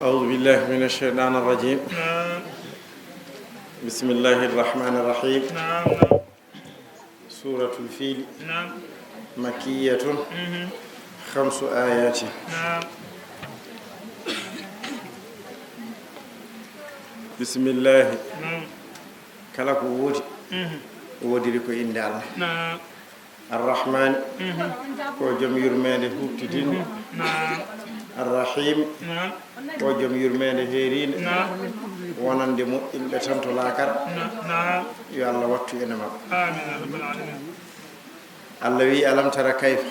أعوذ بالله من الشيطان الرجيم. بسم الله الرحمن الرحيم. سورة الفيل مكية 5 آيات. بسم الله كلا كودي ودي لكو إن الله الرحمن وجم يرمان هوتدين الرحيم وجم يرمان هيرين ونندي مؤمن بتنتو لاكر يا الله واتو إنما الذي ألم ترى كيف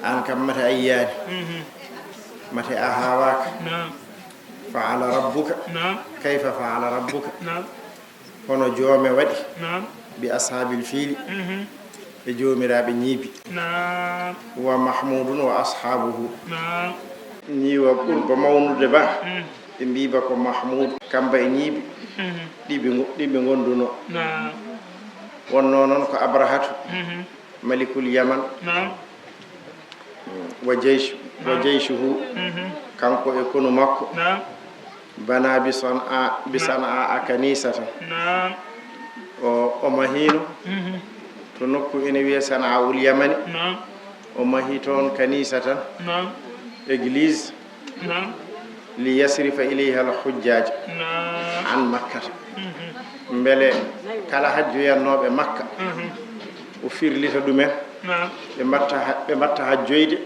أنك متى أيان متى أهواك فعل ربك كيف فعل ربك هنا جوم ودي بأصحاب الفيل جوم راب نيبي ومحمود وأصحابه نيوا قرب مولود با مبيبا كو محمود كامبا نيبي ديبي غوندونو wonno non ko abrahatu malikul yaman wa jayshuhu kanko e kono makko bana bisana akanisata o mahino to nokku ene wiye sana ul yamani o mahi toon kanisata église li yasrifa ilayha al hujjaj an makkah mbele kala hajju yannoɓe makka o firlita ɗumen ɓe mbatta hajjoyde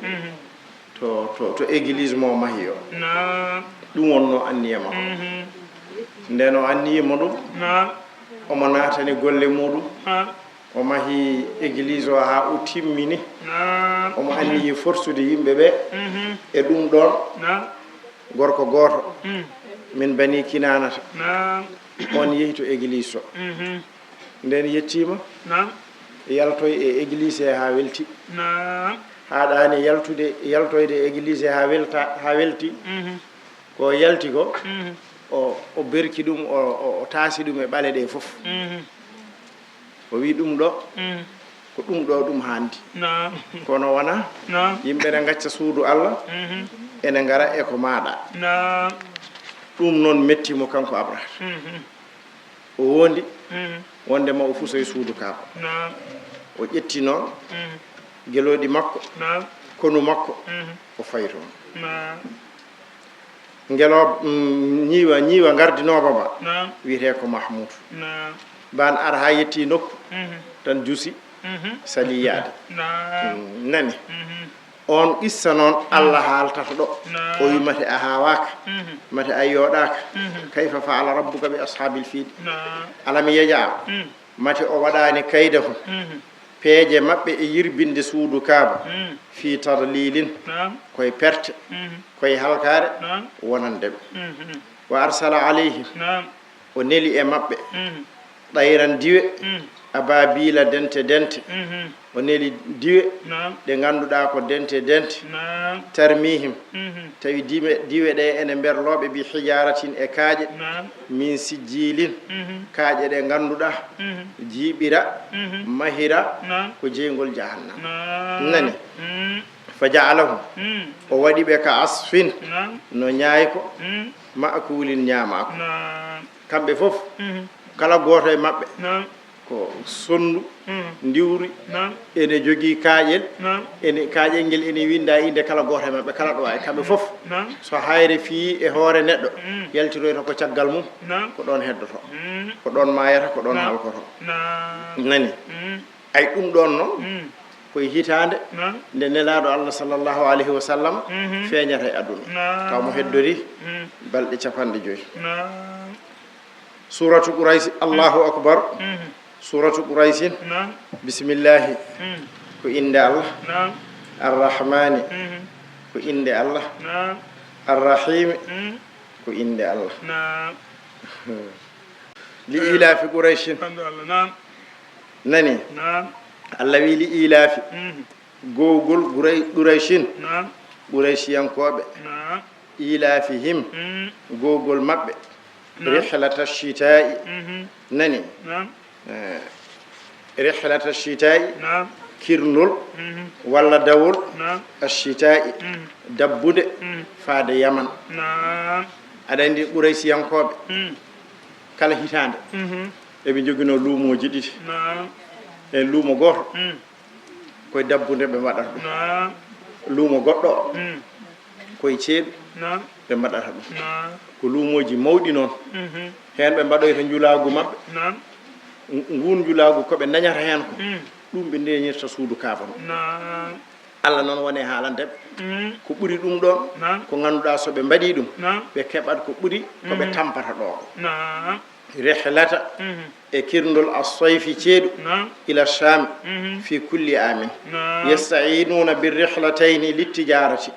to église mo mahi o ɗum wonno anniyama ko nden o anniyima ɗum omo natani golle muɗum o mahi église o ha o timmini omo anniyi forsude yimɓe ɓe e ɗum ɗon gorko goto min bani kinanata on yehi to église o nden yettima yaltoy e église he ha welti haɗani yaltoyde e église he ha welti ko yalti ko o berki ɗum o taasi ɗum e ɓale ɗe foof o wi ɗum ɗo ko ɗum ɗo ɗum handi kono wona yimɓe ne gacca suudu Allah ene gara e ko maɗa ɗum noon mettimo kanko abrahata o wondi wondema o fusoye suudu kaaba o ƴetti noon geloɗi makko konu makko o fayi toon ñiiwa gardinoba ba wiyete ko mahmoudou ban ara ha yetti nokku tan juusi sali yaade nani on qissa noon Allah haaltata ɗo o wi mate a hawaka mate a yooɗaka kayfa faala rabbuka bi ashabil fiil alam yeja mate o waɗani kaydahum peeje maɓɓe e yirbinde suudu kaaba fi tadlilin koye perte koye halkare wonandeɓe wa arsala alayhim o neli e maɓɓe ɗayran diwe ababila dente o neli diwe ɗe ganduɗa ko dente tarmihim tawi diwe ɗe ene berloɓe bi hijaratin e kaaƴe min sijjilin kaaƴe ɗe ganduɗa jiiɓira mahira ko jeygol jahannam nani fa ja'alahum o waɗi ɓe ka asfin no ñaayko ma'kulin ñamako kamɓe foof kala goto e maɓɓe ko sondu ndiwri ene jogui kaaƴel ene kaaƴel ngel ene winda inde kala goto e maɓɓe kala ɗo wawi kamɓe foof so hayre fi e hoore neɗɗo yaltiroyta ko caggal mum ko ɗon heddoto ko ɗon mayata ko ɗon halkoto nani ay ɗum ɗon noon koye hitande nde nelaɗo Allah sallllahu alayhi wa sallam feeñata e aduna taw mo heddori balɗe 50 suratu Quraysh Allahu akbar suratu Quraysin bismillahi ko inde Allah arrahmani ko inde Allah arrahimi ko inde Allah li ilafi Qurayshin nani Allah wi li ilafi gowgol Qurayshin Qurayshyankoɓe ilafihim gowgol maɓɓe rihlata shita'i nani rihlata shita'i kirnol walla dawol ashita'i dabbude faade yaman aɗa andi ɓuraysiyankoɓe kala hitande eɓe joguino luumoji ɗiɗi e luumo goto koye dabbude ɓe mbaɗata ɗum luumo goɗɗo o koye ceeɗu ɓe mbaɗata ɗum ko luumoji mawɗi noon hen ɓe mbaɗoyta njulagu mabɓe ngun njulagu koɓe dañata hen ko ɗum ɓe ndeñirta suudu kaaba no Allah noon woni haalandeɓe ko ɓuri ɗum ɗon ko ganduɗa so ɓe mbaɗi ɗum ɓe keɓat ko ɓuri koɓe tampata ɗo rihlata e kirndol as-sayfi ceeɗu ila sham fi kulli amin yasta'inuna birrihlatayni littijarati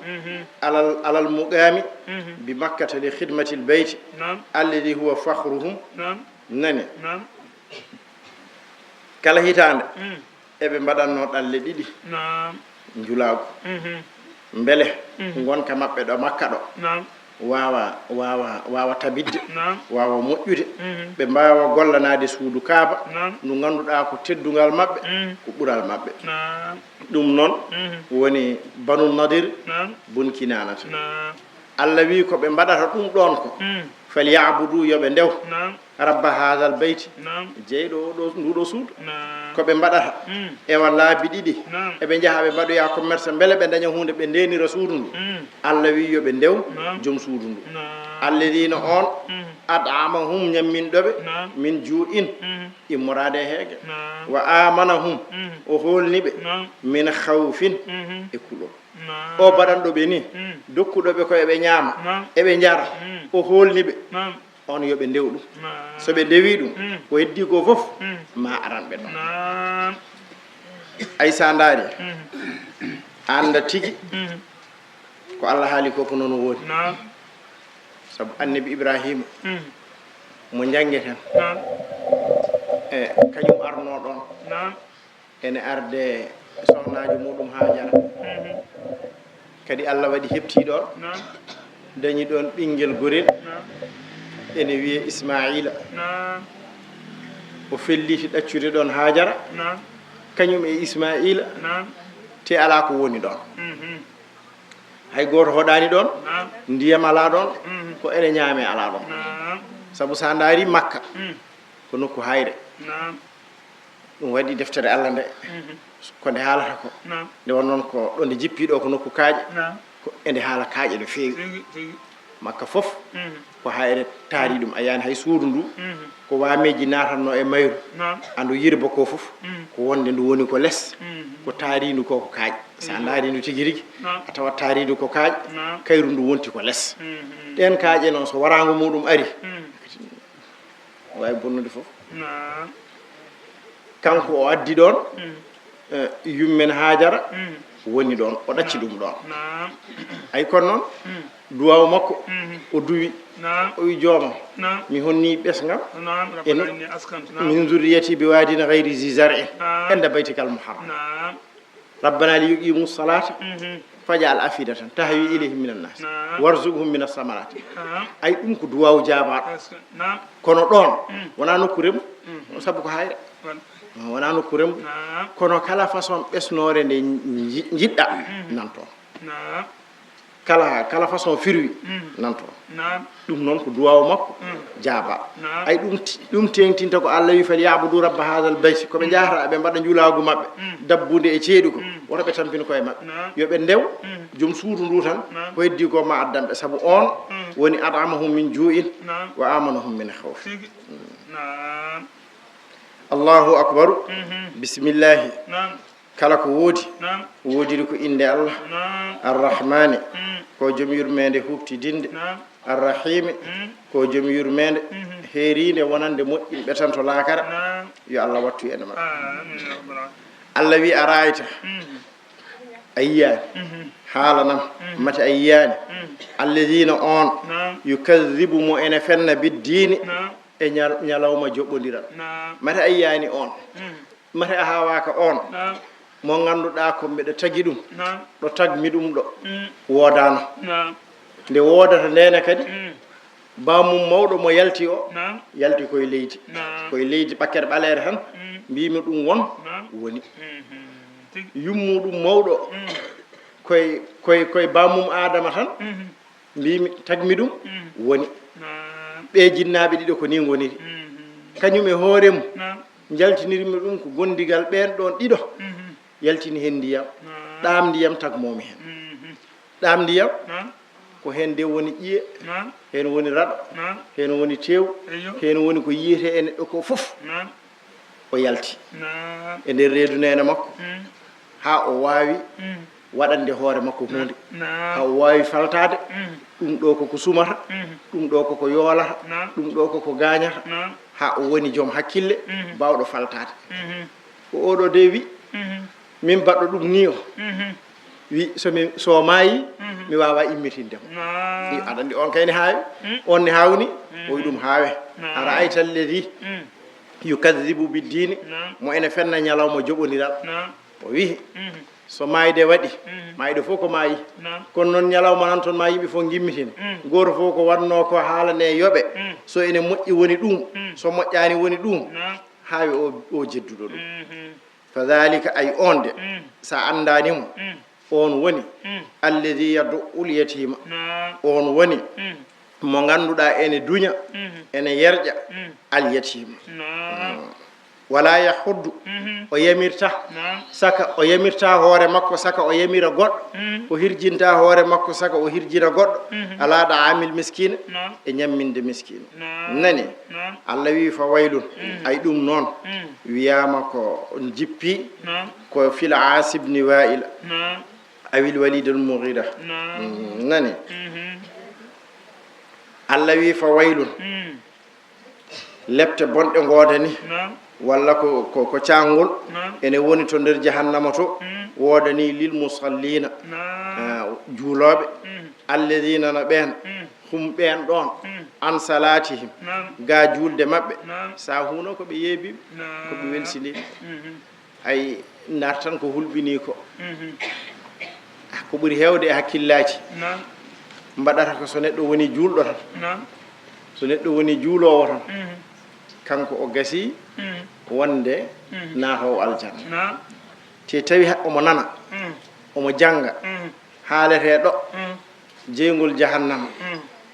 alal muqami bi makkata li khidmati al-bayt alladhi huwa fakhruhum nani kala hitande eɓe mbaɗanno ɗalle ɗiɗi njulagu beele gonka maɓɓe ɗo makka ɗo wawa tabidde wawa moƴƴude ɓe mbawa gollanade suudu kaaba ndu ganduɗa ko teddugal maɓɓe ko ɓural maɓɓe ɗum noon woni banu nadir bun kinanata Allah wi ko ɓe mbaɗata ɗum ɗon ko falyabudu yoɓe ndew rabba hadal beyti jeyɗo nduɗo suudu koɓe mbaɗata ewa laabi ɗiɗi eɓe jaaha ɓe mbaɗoya commerce beele ɓe daña hunde ɓe ndenira suudu ndu Allah wi yoɓe ndew joom suudu ndu alladina on ad'amahum ñamminɗoɓe min ju'in immorade heege wa amanahum o holniɓe min khawfin e kulo o baɗanɗoɓe ni dokkuɗoɓe ko eɓe ñaama eɓe jara o holniɓe on yoɓe ndew ɗum so ɓe ndewi ɗum ko heddi ko fof ma aranɓe ɗon ay sa ndaari anda tigi ko Allah haali ko ko noon woni sabu annabi Ibrahima mo jangeten e kañum arno ɗon ene arde sohnajo muɗum Hajara kadi Allah waɗi hepti ɗon dañi ɗon ɓinguel gorel ene wiye Ismaila o felliti ɗaccude ɗon Hajara kañum e Ismaila te ala ko woni ɗon hay goto hoɗani ɗon ndiyam ala ɗon ko ene ñaame ala ɗon sabu sa daari Makka ko nokku hayre ɗum waɗi deftere Allah nde ko nde haalata ko nde won noon ko ɗo nde jippiɗo ko nokku kaaƴe ko ende haala kaaƴe no feewi Makka fof ko hayre taari ɗum a yani hay suudu ndu ko wameji natanno e mayru andu yirba ko fof ko wonde ndu woni ko less ko tarindu ko kaaƴe sa daari ndu tigi rigi a tawat tarindu ko kaaƴe kayru ndu wonti ko less ɗen kaaƴe noon so warago muɗum ari wawi bonnude fof kanko o addi ɗon yummen Hajara woni ɗon o ɗacci ɗum ɗon ay kono noon duwaw makko o duwi o wi joomam mi honni ɓesgam min zurriyati bi wadin ghayri zi zar'in inda baytikal muharram rabbana li yuqimu salata faj'al afidatan tahwi ilayhim minan nas warzuqhum minas samarati ay ɗum ko duwaw jaabaɗo kono ɗon wona nokku remu sabu ko hayre wona nokku remu kono kala façon ɓesnore nde jiɗɗa nanto kala façon firwi nanto ɗum noon ko duwaw makko jaaba ay ɗum tengtinta ko Allah wi falyabudu rabba hadal bayt koɓe jahata ɓe mbaɗa njulagu mabɓe dabbude e ceeɗu ko woto ɓe tampina koye mabɓe yoɓe ndew joom suudu ndu tan ko heddi ko ma addanɓe saabu on woni ad'amahum min ju'in wa amanahum min khawf Allahu akbaru bismillahi kala ko woodiri ko inde Allah arrahmani ko joom yurmede huftidinde arrahimi ko joom yurmede heerinde wonande moƴƴinɓe tan to laakara yo Allah wattu ene maɓɓe Allah wi arayta ayyani haalanam mate ayyani alladina on yukadhibu mo ene fenna biddini e ñalawma joɓɓodiral mate ayyani on mate a hawaka on mo ganduɗa ko mbeɗa tagui ɗum ɗo tagmi ɗum ɗo wodano nde wodata ndene kadi bamum mawɗo mo yalti o yalti koye leydi ɓakkere ɓalere tan mbimi ɗum woni yummuɗum mawɗo koye bamum adama tan mbimi tagmi ɗum woni ɓe jinnaɓe ɗiɗo ko ni goniri kañum e hoore mum jaltinirmi ɗum ko gondigal ɓen ɗon ɗiɗo yaltini hen ndiyam ɗam ndiyam tagmomi hen ɗam ndiyam ko hen nde woni ƴiye hen woni raɗo hen woni tew hen woni ko yiyete e neɗɗo ko fof o yalti e nder reedu nene makko ha o wawi waɗande hoore makko hunde ha o wawi faltade ɗum ɗo koko sumata ɗum ɗo koko yoolata ɗum ɗo koko gañata ha o woni joom hakkille bawɗo faltade ko oɗo de wi min baɗɗo ɗum ni o wi so maayi mi wawa immitindemo aɗa andi on kayne haawi on ne hawni o wi ɗum haawe ara ayta alladi yukadibu biddini mo ene fenna ñalawma joɓodiral o wi so maayde waɗi maayde fof ko maayi kono noon ñalawma nan toon ma yimɓe fof gimmitina goto fof ko wanno ko haalane yoɓe so ene moƴƴi woni ɗum so moƴƴani woni ɗum haawi o jedduɗo ɗum fa dhalika ay onde sa andanimo on woni alladi yaddu ul yatima on woni mo ganduɗa ene duña ene yerƴa al yatima wala yahuddu o yamirta saka o yamirta hoore makko saka o yamira goɗɗo o hirjinta hoore makko saka o hirjina goɗɗo ala da amil miskine e ñamminde miskine nani Allah wi fa waylun ay ɗum noon wiyama ko jippi ko fil asib ni wa'ila awil walid al mughira nani Allah wi fa waylun lepte bonɗe godani walla ko caangol ene woni to nder jahannama to wodani lil musallina juuloɓe alladina na ɓen hum ɓen ɗon an salatihim ga julde mabɓe sa huno koɓe yeebiɓe koɓe welsini ay nartan ko hulɓini ko ko ɓuri hewde e hakkillaji mbaɗata ko so neɗɗo woni julɗo tan so neɗɗo woni juulowo tan kanko o gasi wonde naatowo aljanna te tawi omo nana omo janga haalete ɗo jeygol jahannama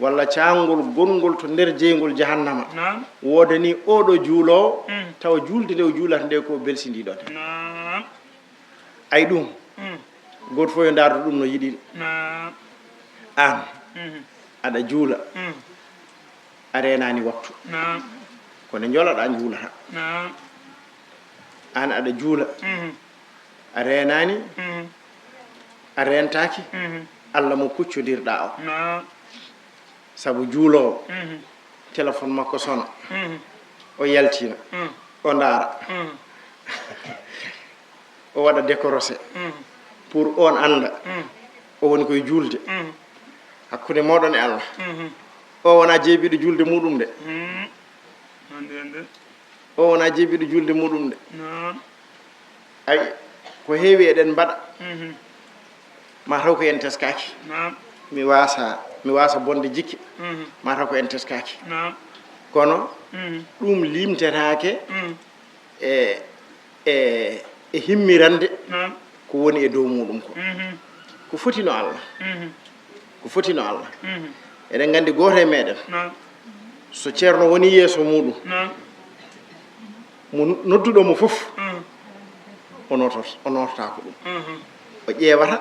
walla caangol gongol to nder jeygol jahannama wodani oɗo juulowo taw julde nde o juulata nde ko belsidiɗon ay ɗum goto fof yo dardu ɗum no yiɗiri an aɗa juula a renani waktu kono jolaɗa juulata an aɗa juula a renani a rentaki Allah mo kuccodirɗa o saabu juulowo téléphone makko sona o yaltina o ndaara o waɗa décorosé pour on anda o woni koye julde hakkude moɗon e Allah o wona jeebiɗo julde muɗum de o wona jeebiɗo julde muɗum de ay ko heewi eɗen mbaɗa ma taw ko en teskaki mi wasa bonde jikki ma taw ko en teskaki kono ɗum limtetake e himmirande ko woni e dow muɗum ko fotino Allah ko fotino Allah eɗen gandi goto e meɗen so ceerno woni yeeso muɗum mo nodduɗo mo fof o notata ko ɗum o ƴeewata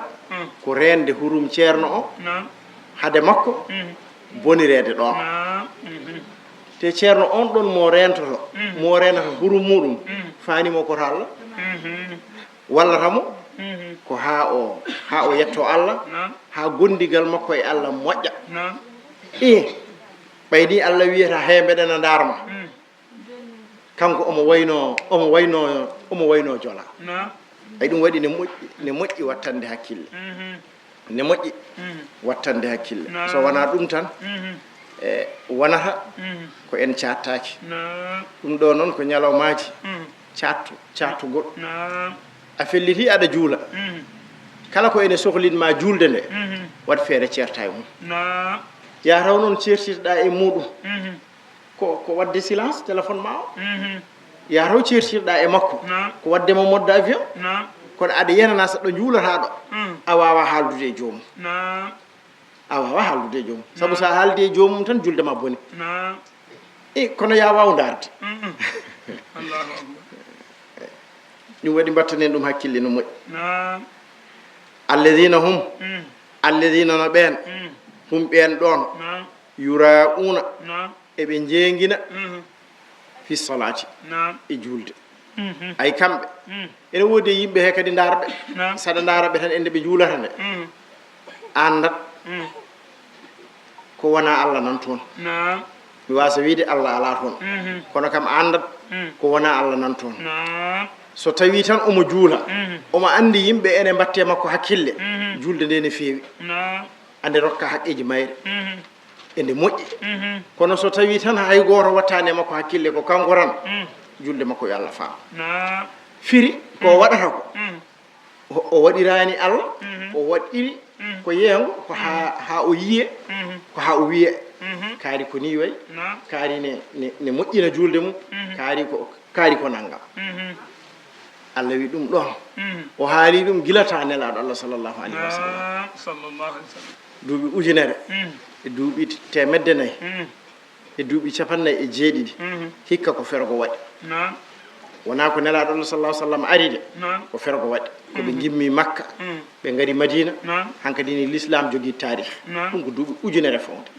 ko rende hurum ceerno o hade makko bonirede ɗon te ceerno on ɗon mo rentoto mo renata hurum muɗum fanimo koto Allah wallatamo ko ha o yetto Allah ha gondigal makko e Allah moƴƴa ɓayni Allah wiyata hembeɗena darma kanko omo wayno jola ay ɗum waɗi ne moƴƴi wattande hakkille ne moƴƴi wattande hakkille so wona ɗum tan wonata ko en cattaki ɗum ɗo noon ko ñalawmaji cattugol a felliti aɗa juula kala ko ene sohlinma julde nde wat feere ceerta e mum ya taw noon ceertirɗa e muɗum ko wadde silence téléphone ma o ya taw ceertirɗa e makko ko waddemo modde avion kono aɗa yenana saɗɗo juulata ɗo a wawa haaldude e joomum a wawa haaldude e joomum sabu sa haaldi e joomum tan julde ma boni kono ya waw darde ɗum waɗi mbattanen ɗum hakkille no moƴƴi alladina hum alladina no ɓen hum ɓen ɗon yura'una eɓe jeengina fi salati e julde ay kamɓe ene woodi yimɓe he kadi ndaarɓe saɗa ndaaraɓe tan ende ɓe juulata nde andat ko wona Allah nan toon mi wasa wiide Allah ala toon kono kam andat ko wona Allah nan toon so tawi tan omo juula omo andi yimɓe ene mbatte makko hakkille julde nde ne feewi ande rokka haqqeji mayre ende moƴƴi kono so tawi tan hay goto wattane makko hakkille ko kanko tan julde makko yo Allah faam firi ko waɗata ko o waɗirani Allah o waɗiri ko yeego ko ha o yiye ko ha o wiye kaari ko ni way kaari ne moƴƴina julde mum kaari ko naggam Allah wi ɗum ɗon o haali ɗum gilata nelaɗo Allah sallllahu alayhi wa sallam duuɓi ujunere e duuɓi temedde nayyi e duuɓi capannayyi e jeeɗiɗi hikka ko fergo waɗi wona ko nelaɗo Allah sallallahu sallam ari de ko fergo waɗi koɓe gimmi Makka ɓe gari Madina hankadi ni l'islam jogui tarih ɗum ko duuɓi ujunere fonde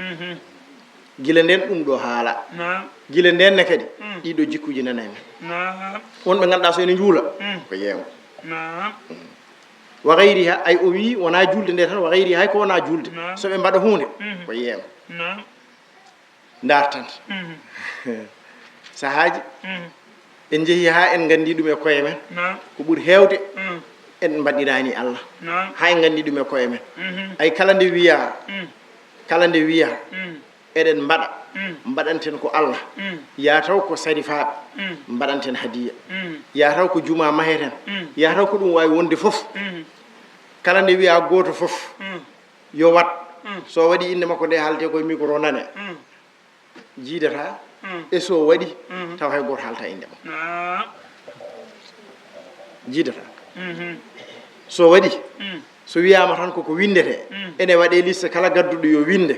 gila nden ɗum ɗo haala gila nden ne kadi ɗiɗo jikkuji nana men wonɓe ganduɗa so ene juula ko yeewo wa gayriha ay o wi wona julde nde tan wa gayriha hay ko wona julde soɓe mbaɗa hunde ko yeewo dartanta sahaji en jeehi ha en gandi ɗum e koye men ko ɓuuri hewde en mbaɗirani Allah ha en gandi ɗum e koye men ay kala nde wiya eɗen mbaɗa mbaɗanten ko Allah yataw ko sarifaɓe mbaɗanten hadiya yataw ko juma maheten yataw ko ɗum wawi wonde foof kala nde wiya goto foof yo wat so waɗi inde makko nde haalte koye micro nane jiidata e so waɗi taw hay goto haalta inde ma jiidata so waɗi so wiyama tan koko windete ene waɗe liste kala gadduɗo yo winde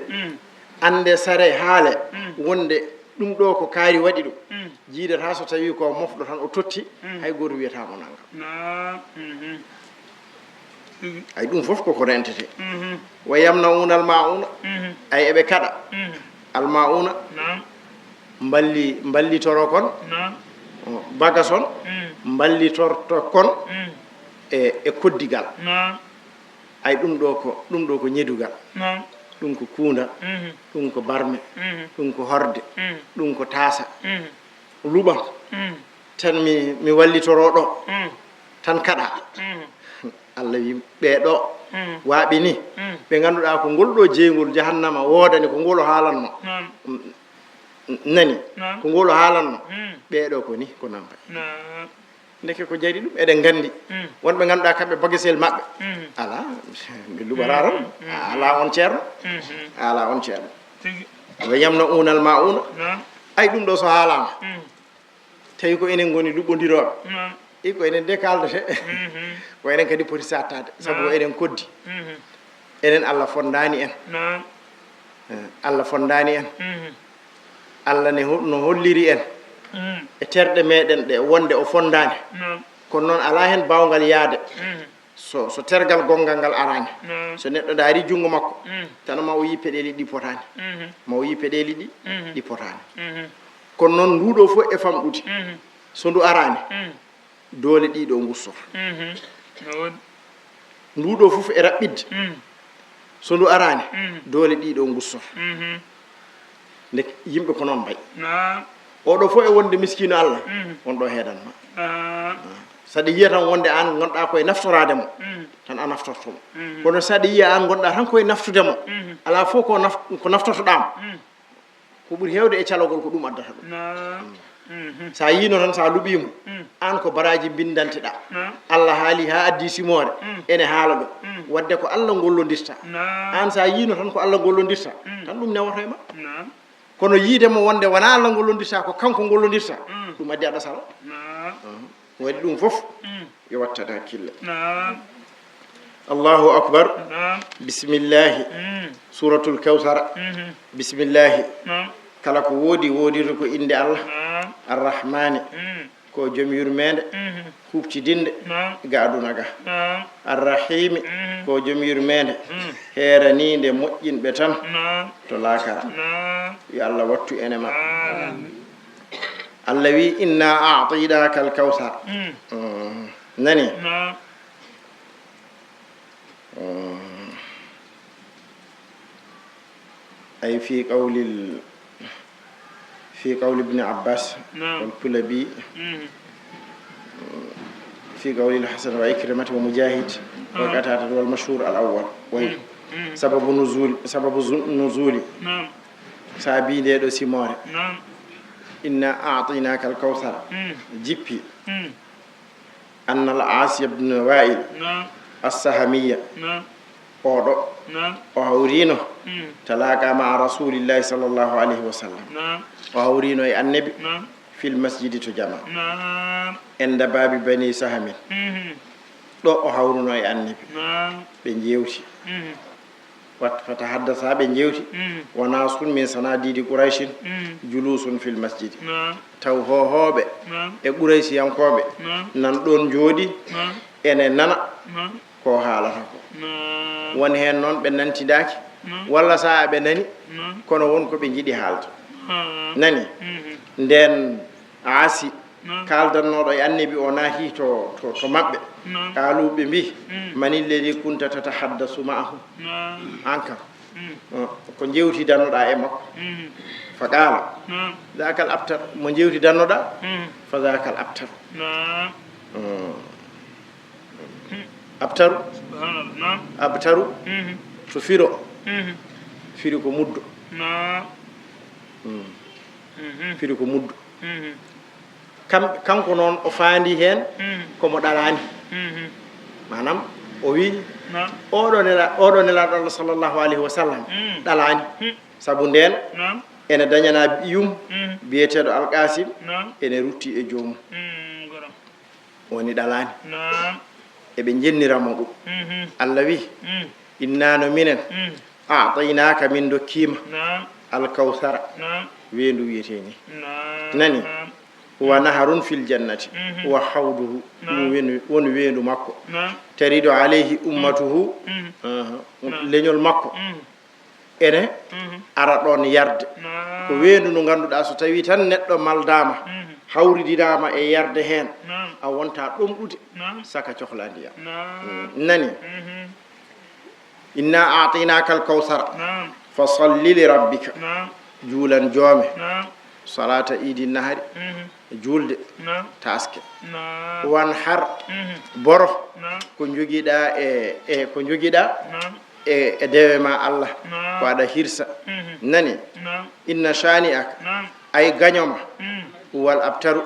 ande sare haale wonde ɗum ɗo ko kaari waɗi ɗum jiidata so tawi ko mofɗo tan o totti hay goto wiyatamo naggam ay ɗum foof koko rentete wa yamnauna almauna ay eɓe kaɗa almauna mballitoro kon bagas on mballitorto kon e koddigal ay ɗum ɗo ko ñedugal ɗum ko kuunda ɗum ko barme ɗum ko horde ɗum ko taasa luɓam tan mi wallitoro ɗo tan kaɗa Allah wi ɓeɗo waaɓi ni ɓe ganduɗa ko ngol ɗo jeygol jahannama woodani ko ngol o haalanno nani ko ngol o haalanno ɓeɗo ko ni ko nampay ndeke ko jari ɗum eɗen gandi wonɓe ganduɗa kamɓe bagasel maɓɓe ala ɓe luɓata tan ala on ceerno ala on ceerno wa yamna unal ma una ay ɗum ɗo so haalama tawi ko enen goni luɓɓodiroɓe ko enen de kaldete ko enen kadi poti sattade sabu enen koddi enen Allah fondani en Allah fondani en Allah no holliri en e terɗe meɗen ɗe wonde o fondani kono noon ala hen bawgal yaade so tergal gongal ngal arani so neɗɗo daari jungo makko tan ma o yi peɗeli ɗi potani ma o yi peɗeli ɗi potani kono noon nduɗo fof e famɗude so ndu arani doole ɗiɗo gussoto nduɗo fof e raɓɓidde so ndu arani doole ɗiɗo gussoto nde yimɓe ko noon mbay oɗo fof e wonde miskino Allah on ɗo heedanma saɗa yiya tan wonde an gonɗa koye naftorade mo tan a naftortomo kono saɗa yiya an gonɗa tan koye naftude mo ala fof ko naftortoɗamo ko ɓuuri hewde e calogol ko ɗum addata ɗum sa yino tan sa luɓimo an ko baraji bindanteɗa Allah haali ha addi simore ene haala ɗum wadde ko Allah gollodirta an sa yino tan ko Allah gollodirta tan ɗum newoto e ma kono yiidemo wonde wona Allah gollodirta ko kanko gollodirta ɗum addi aɗa sala waɗi ɗum fof yo wattan hakkille allahu akbar bisimillahi suratul kawsara bisimillahi kala ko woodiri ko inde allah arrahmani ko joom yurmede huɓtidinde ga aduna ga arrahimi ko joom yurmede heeraninde moƴƴinɓe tan to laakara yo allah wattu ene maɓɓe allah wi inna a'tainaka al kawsar nani ay fi qawli ابن عباس والكلبي في قول الحسن وعكرمة ومجاهد وقتادة والمشهور الأول وهي سبب نزول سابي ديدو سيموري إنا أعطيناك الكوثر جيبي أن العاصي بن وائل السهمية أودو وهورينو تلاقى مع رسول الله صلى الله عليه وسلم وهورينو النبي في المسجد تجمع عند باب بني سهم دو وهورينو النبي بنجيوتي فتحدث بنجيوتي وناس من صناديد قريش جلوس في المسجد تو هوبه e قريش yankobe nan don jodi ene nana ko haalata ko won hen noon ɓe nantidaki walla saa ɓe nani kono won ko ɓe jiɗi haalta nani nden aasi kaldannoɗo e annabi o naahi to maɓɓe kaaluɓe mbi manilledi kunta tatahaddasu ma'ahu an kam ko jewtidannoɗa e makko fa qaala zakal abtar mo jewtidannoɗa fa zakal abtar abtaru to firo firi ko muddo firi ko muddo kanko noon o faandi hen komo ɗalani manam o wi oɗo nelaɗo Allah sallllahu alayhi wa sallam ɗalani saabu nden ene dañana yum biyeteɗo alqasim ene rutti e joomum woni ɗalani eɓe jenniramo ɗum allah wi innano minen a'tainaka min dokkima alkawsara weendu wiyete ni nani huwa naharun fil jannati wa hawduhu ɗum woni weendu makko tarido alayhi ummatuhu leñol makko ene ara ɗon yarde ko weendu ndu ganduɗa so tawi tan neɗɗo maldama hawridinama e yarde hen a wonta ɗomɗude saka cohla ndiyam nani inna a'tainaka al-kawsara fa salli li rabbika juulan joome salata idi nahari julde taske wan har boro ko jogiɗa ko jogiɗa e dewe ma Allah ko aɗa hirsa nani inna shani aka ay gañoma wal abtaru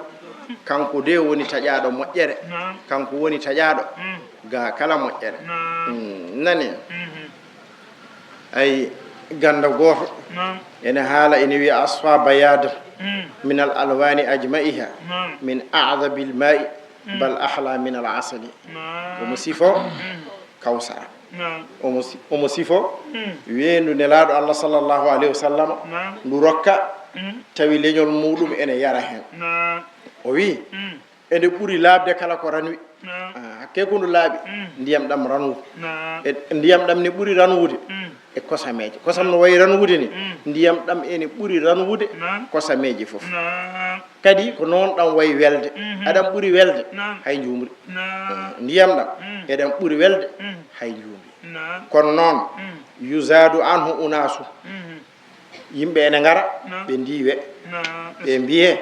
kanko de woni taƴaɗo moƴƴere kanko woni taƴaɗo ga kala moƴƴere nani ay ganda goto ene haala ene wiya asfa bayada min al alwani ajma'iha min a'dhabi al ma'i bal ahla min al asali omo sifo kawsara omo sifo weendu nelaɗo Allah sallllahu alayhi wa sallam ndu rokka tawi leñol muɗum ene yara hen o wi ene ɓuuri laabde kala ko ranwi hakke ko ndu laaɓi ndiyam ɗam ranwude ndiyam ɗam ne ɓuuri ranwude e kosameje kosam no wayi ranwude ni ndiyam ɗam ene ɓuuri ranwude kosameje fof kadi ko noon ɗam wayi welde aɗam ɓuuri welde hay jumri ndiyam ɗam eɗam ɓuuri welde hay jumri kono noon yusadu anhu unasu yimɓe ene ngara ɓe ndiwe ɓe mbiye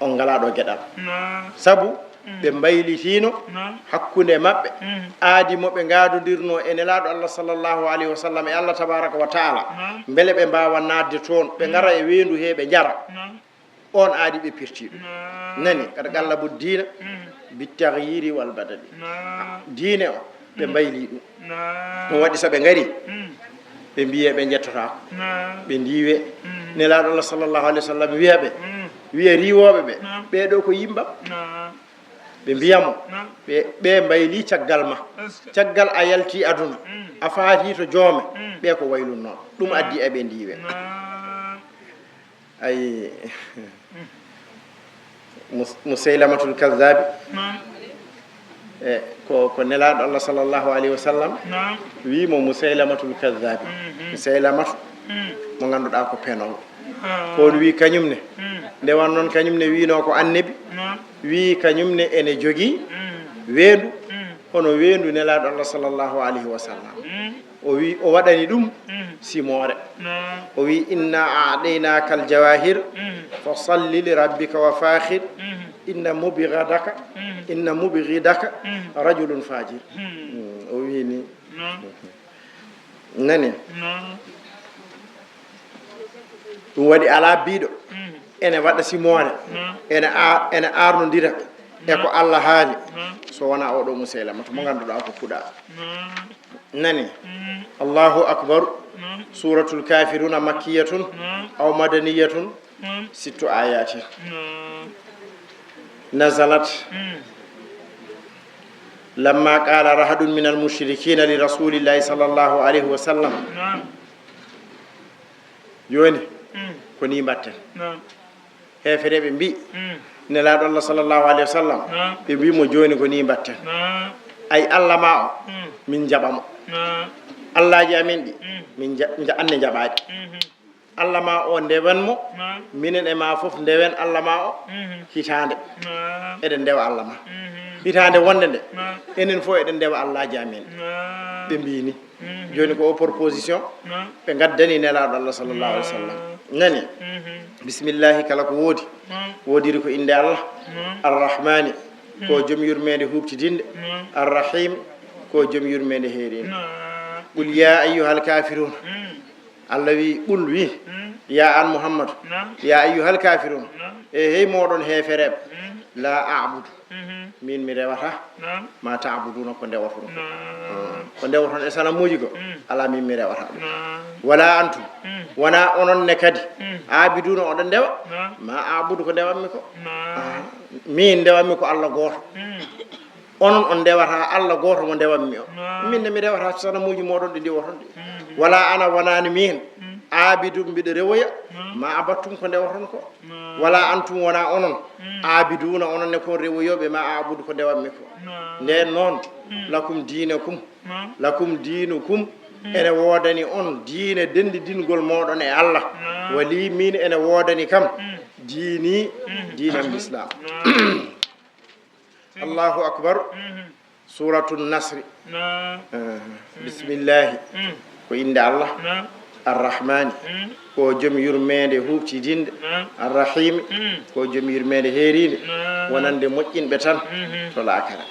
on ngalaɗo gueɗal sabu ɓe mbaylitino hakkude maɓɓe aadi moɓe gadodirno e nelaɗo Allah sallllahu alayhi wa sallam e Allah tabaraka wa taala beele ɓe mbawa nadde toon ɓe gara e wendu he ɓe jara on aadi ɓe pirtiɗo nani kada gallabu dina bitagyiri wal badali diine o ɓe mbayli ɗum ɗum waɗi soɓe gari ɓe mbiye ɓe jettotako ɓe ndiwe nelaɗo Allah sallllahu alayhi wa sallam wiyaɓe wiya riwoɓe ɓe ɓeɗo ko yimbam ɓe mbiyamo ɓe mbayli caggal ma caggal a yalti aduna a faati to joome ɓe ko waylunnoon ɗum addi eɓe ndiwe ay musaylamatul kazabi ko nelaɗo allah sallllahu alayhi wa sallam wimo musaylamatul kazabi musaylamatu mo ganduɗa ko penol kon wi kañumne ndewan noon kañumne wino ko annabi wi kañumne ene jogui weendu hono weendu nelaɗo allah sallllahu alayhi wa sallam o wi o waɗani ɗum simore o wi inna a'daynaka aljawahir fa salli li rabbika wa fakhir inna mubghidaka rajulun fajir o wi ni nani ɗum waɗi ala biɗo ene waɗa simore ene arnodira e ko allah haali so wona oɗo musaylamatu mo ganduɗa ko fuɗa nani allahu akbar suratul kafiruna makkiyatun aw madaniyatun 6 ayati nazalat lamma qala rahadun min almushrikina li rasulillahi sallllahu alayhi wa sallam joni ko ni mbatten hefereɓe mbi nelaɗo allah sallllahu alayhi wa sallam ɓe mbimo joni ko ni mbatten ay allah ma o min jaɓamo allahji amin ɗi min anne jaɓaɗi allah ma o ndewanmo minen e ma foof ndewen allah ma o hitande eɗen ndewa allah ma hitande wonde nde enen fof eɗen ndewa allahji amin ɓe mbini joni ko o proposition ɓe gaddani nelaɗo allah sallllahu alih w sallam nani bisimillahi kala ko woodiri ko inde allah arrahmani ko joom yurmede hubtidinde arrahim ko joom yurmede heerinde qul ya ayyuhal kafirun allah wi qul wi ya an muhammadou ya ayyuhal kafirun e hey moɗon hefereɓe la abudu min mi rewata ma taabuduna ko ndewaton ko ndewaton e sanamuji ko ala min mi rewata ɗum wala antum wona onon ne kadi abiduna oɗon ndewa ma abudu ko ndewammi ko min ndewammi ko allah goto onon on ndewata allah goto mo ndewammi o minne mi rewata sanamuji moɗon ɗi ndiwaton ɗi wala ana wonani min abidum mbiɗo rewoya ma abattum ko ndewaton ko wala antum wona onon abiduna onon ne kon rewoyoɓe ma abudu ko ndewammi ko nden noon lakum dinukum ene wodani on diine dendidingol moɗon e allah wali min ene wodani kam diinal l'islam allahu akbar suratu nasri bisimillahi ko inde allah arrahmani ko joom yurmede hubtidinde arrahimi ko joom yurmede heeride wonande moƴƴinɓe tan to laakara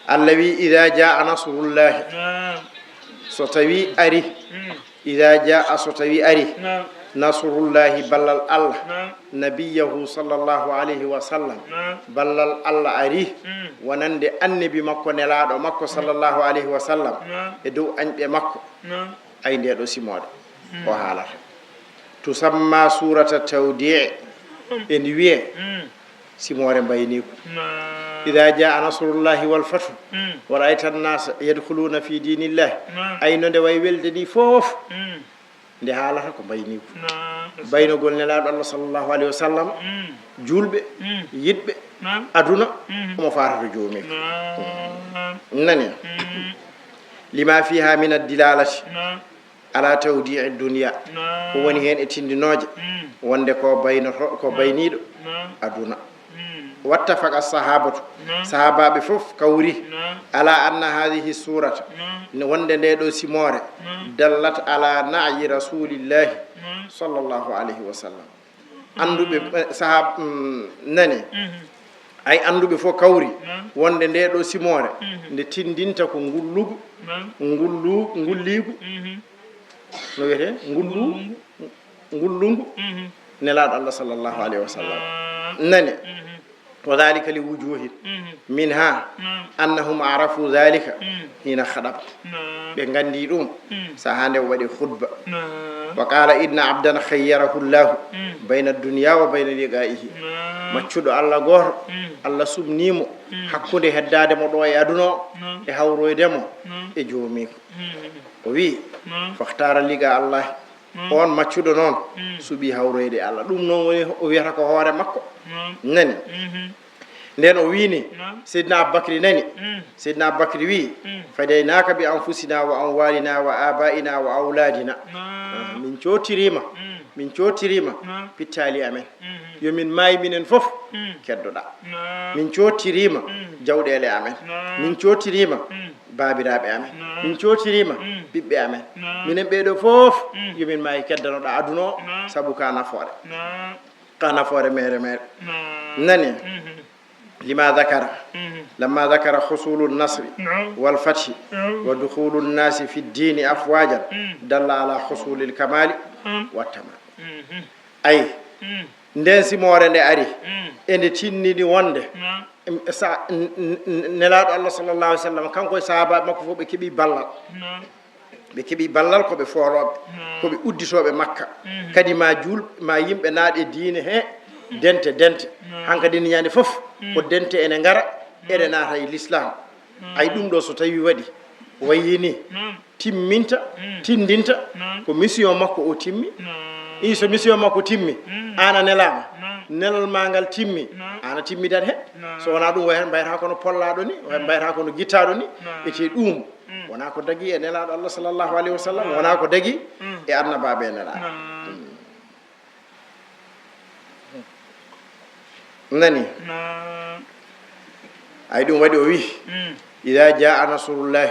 allah wi ida jaa nasrullahi so tawi ari ida jaa so tawi ari nasrullahi ballal allah nabiyahu sallllahu alayhi wa sallam ballal allah ari wonande annabi makko nelaɗo makko sallllahu alayhi wa sallam e dow añɓe makko ay ndeɗo simoɗo o haalata tusamma surata tawdi' en wiye simore mbayniku ida jaa nasrullahi wal fatu wa ra'ayta an-nasa yadkhuluna fi dinillahi ayno nde way welde ni foof nde haalata ko mbayniku baynogol nelaɗo allah sallllahu alayhi wa sallam julɓe yiɗɓe aduna omo fatata joomi nani lima fiha min ad-dilalati ala tawdi'i dunya ko woni hen e tindinoje wonde ko bayniɗo aduna wattafaqa sahabatu sahabaɓe fof kawri ala anna hadhihi surata wonde nde ɗo simore dallat ala na'yi rasulillahi sallllahu alayhi wa sallam anduɓe sahab nani ay anduɓe fof kawri wonde nde ɗo simore nde tindinta ko ngulligu no wiyete ngullungu nelaɗo allah sallllahu alayhi wa sallam nani وذلك لوجوه منها أنهم عرفوا ذلك حين خطب بغاندي دوم ساهانده ودي خطبة وقال إن عبدا خيره الله بين الدنيا وبين لقائه maccuɗo Allah goto Allah subnimo hakkude heddade mo ɗo e aduna e hawroydemo e joomiko o wi fahtara liga Allah on maccuɗo noon suuɓi hawroyde Allah ɗum noon woni o wiyata ko hoore makko nani nden o wini seydna aboubacry nani seydna aboubacry wi fadaynaka bi anfusina wa amwalina wa abaina wa awladina min cotirima pittali amen yomin maayi minen fof keddoɗa min cotirima jawɗele amen min cotirima babiraɓe amen min cotirima ɓiɓɓe amen minen ɓeɗo fof yomin maayi keddanoɗa aduna o saabu ka nafoore mere nani لما ذكر لما ذكر حصول النصر والفتح ودخول الناس في الدين أفواجا دل على حصول الكمال والتمام أي ندسي مورند أري إن تيني دي وند نلاد الله صلى الله عليه وسلم كان كوي صحابة مكفو بكبي بلال ko be forobe ko be udditobe makka kadi ma jul ma yimbe naade diine he dente hankadi ni nyande fof ko dente ene ngara ene naata e l'islam ay dum do so tawi wadi wayini timminta tindinta ko mission makko o timmi so mission makko timmi ana nelama nelal mangal timmi ana timmi dan he so wana dum way hen bayta ko no pollado ni way bayta ko no gittado ni e ci dum wana ko dagi e nelado Allah sallallahu alaihi wasallam wana ko dagi e annababe nelado nani ay dum wadi o wi idha jaa nasrullah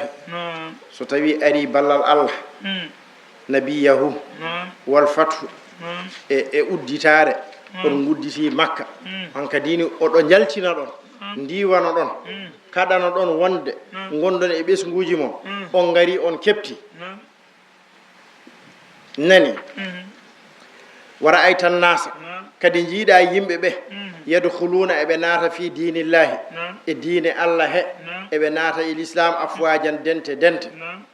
so tawi ari ballal Allah nabiyahu wal fathu e udditare on gudditi makka hanka dini o do jaltina don ndiwana don kadano don wonde gondon e besnguuji mo on ngari on kepti nani wara aytan nasa kadi jiida yimbe be yadkhuluna e be nata fi dinillahi e diine Allah he e be nata e l'islam afwajan dente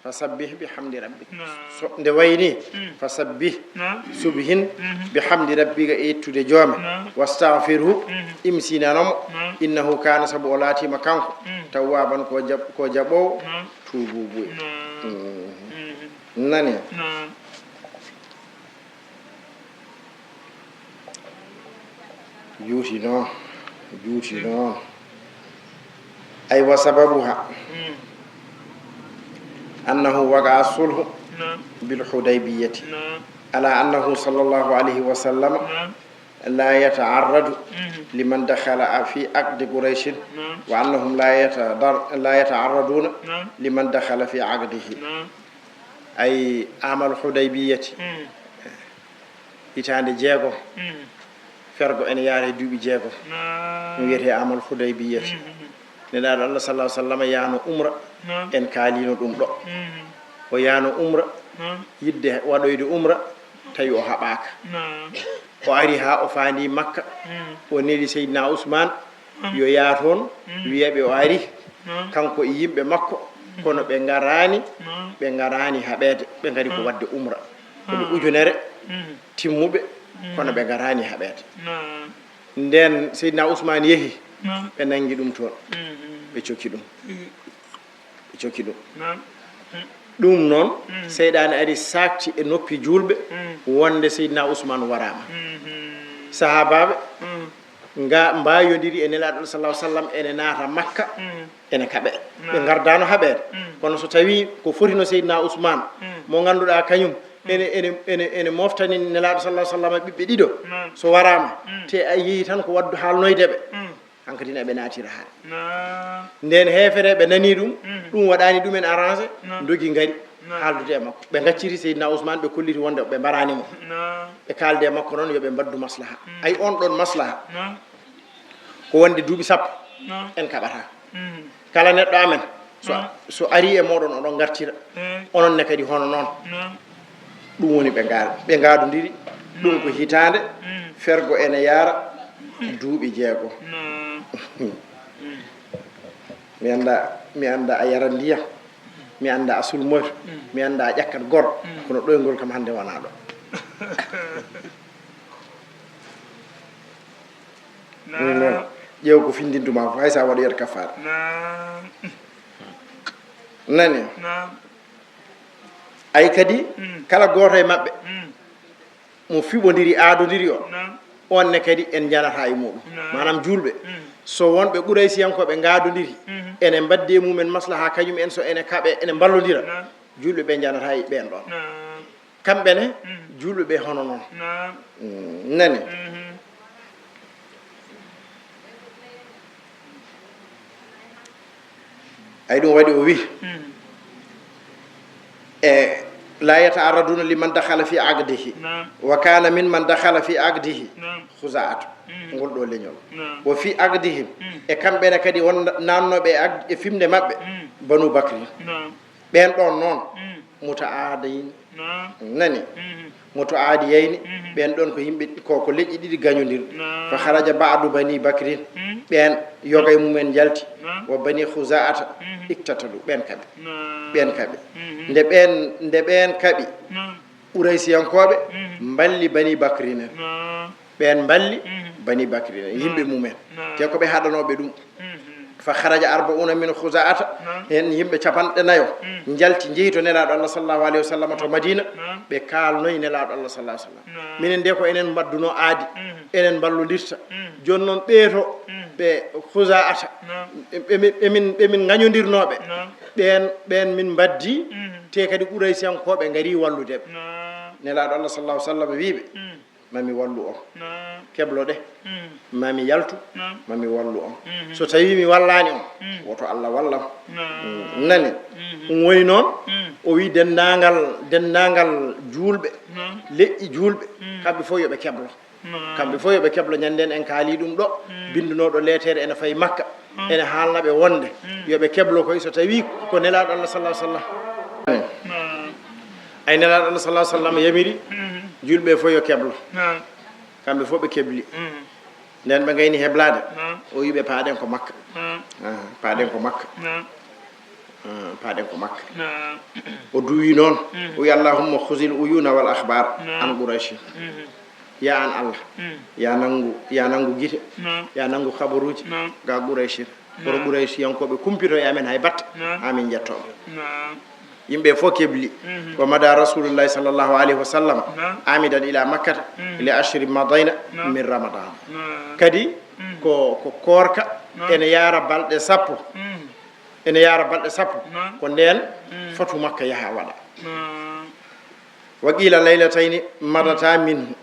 fasabbih bihamdi rabbik so nde wayni fasabbih subhin bihamdi rabbika ettude joome wastaghfirhu imsinanam innahu kana sabu olatima kanko tawwaban ko jabo tububu nani juuti noon ay wa sababuha annahu waqa sulhu bil hudaybiyati ala annahu sallallahu alayhi wa sallam la yata'arradu liman dakhala fi aqd quraish wa annahum la yata'arraduna liman dakhala fi aqdihi ay amal hudaybiyati itande jeego fergo en yaare duubi jeego wiyete amal hudaybiyati nenaɗo Allah sallallahu alaihi wasallam yaano umra en kaalino ɗum ɗo o yaano umra yidde waɗoyde umra tawi o haɓaka o ari ha o faandi makka o neli seydina ousmane yo yaa toon wiyeɓe o ari kanko e yimɓe makko kono ɓe garani haɓede ɓe gari ko wadde umra koɓe ujunere timmuɓe kono ɓe garani haɓede nden seydina ousmane yeehi ɓe nangi ɗum toon ɓe cokki ɗum ɗum noon seyɗane ari sakti e noppi julɓe wonde seydina ousmane warama sahabaɓe mbayodiri e nelaɗo sallallahu alaihi wasallam ene naata makka ene kaɓe ɓe gardano haɓede kono so tawi ko fotino seydina ousmane mo ganduɗa kañum ene moftani nelaɗo sallallahu alaihi wasallam ɓiɓɓe ɗiɗo so warama te a yeehi tan ko waddu haalnoydeɓe hankadi ɓe naatira haare nden heefereɓe nani ɗum waɗani ɗumen arrangé dogi ngari haaldude e makko ɓe gacciri seydina ousmane ɓe kolliti wonde ɓe mbaranimo ɓe kalde e makko noon yoɓe mbaddu maslaha ay on ɗon maslaha ko wonde duuɓi sappo en kaɓata kala neɗɗo amen so ari e moɗon oɗon gartira ononne kadi hono noon ɗum woni ɓe gaadodiri ɗum ko hitande fergo ene yaara duuɓi jeego mi anda a yarat ndiyam mi anda a sulmoyto mi anda a ƴakkat goro kono ɗoygol kam hannde wona ɗo noon ƴeew ko findintuma ko hay sa waɗoyata kafara nani ay kadi kala gooto e maɓɓe mo fiɓodiri aadodiri o on ne kadi en janata e muɗum manam julɓe so wonɓe ɓuraysiyankoɓe gaadodiri ene mbadde mumen maslaha kañum en so ene kaɓe ene ballodira julɓe ɓe janata e ɓen ɗon kamɓene julɓe ɓe hono noon nani ay ɗum waɗi o wi e la yata'arraduna liman dakhala fi aqdihi wa kana min man dakhala fi aqdihi khuza'atu ngol ɗo leñol wa fi aqdihim e kamɓene kadi won nannoɓe e fimde maɓɓe banu bakri ɓen ɗon noon muta aadayin nani moto aadi yeyni ɓen ɗon ko yimɓe ko leƴƴi ɗiɗi gañodir fa haraja ba'du bani bakrin ɓen yoga e mumen jalti wa bani khuza'ata iktatalu ɓen kaɓe nde ɓen kaɓi ɓuraysiyankoɓe mballi bani bakrinen ɓen mballi bani bakrinen yimɓe mumen te ko ɓe haɗanoɓe ɗum fa haraja arbauna min khuza'ata hen yimɓe capanɗe nayo jalti jeeyi to nelaɗo Allah sallallahu alayhi wa sallam to Madina ɓe kalnoyi nelaɗo Allah sallallahu alayhi wa sallam minen nde ko enen mbadduno aadi enen ballodirta joni noon ɓeeto ɓe khuza'ata ɓemin gañodirnoɓe ɓen min mbaddi te kadi ɓuraysiyankoɓe gari walludeɓe nelaɗo Allah sallallahu alayhi wa sallam wiɓe mami wallu on keblo ɗe mami yaltu mami wallu on so tawi mi wallani on woto Allah wallam nani ɗum woni noon o wi dendagal julɓe leƴƴi julɓe kamɓe fof yoɓe keblo kamɓe fof yoɓe keblo ñanden en kaali ɗum ɗo bindunoɗo lettere ene fayi Makka ene haalnaɓe wonde yoɓe keblo koy so tawi ko nelaɗo Allah sallallahu alayhi wa sallam ay nelaɗo Allah sallallahu alayhi wa sallam yamiri julɓe fof yo keblo kamɓe fof ɓe kebli nden ɓe gayni heblade o wiɓe paaɗen ko Makka paaɗen ko Makka paaɗen ko Makka o duwi noon o wi allahumma khuzil uyuna wal akhbar an Quraysh ya an Allah ya nangu guite ya nangu khabaruji ga Quraysh ɓoro Quraysh yankoɓe kumpito e amen hay batta amin jettoɓe yimɓe fof kebli wa mada rasulullahi sallllahu alayhi wa sallam amidan ila makkata li ashri madayna min ramadan kadi ko korka ene yaara balɗe sappo ko nden fatu makka yaha waɗa wa qila laylatayni madata minhu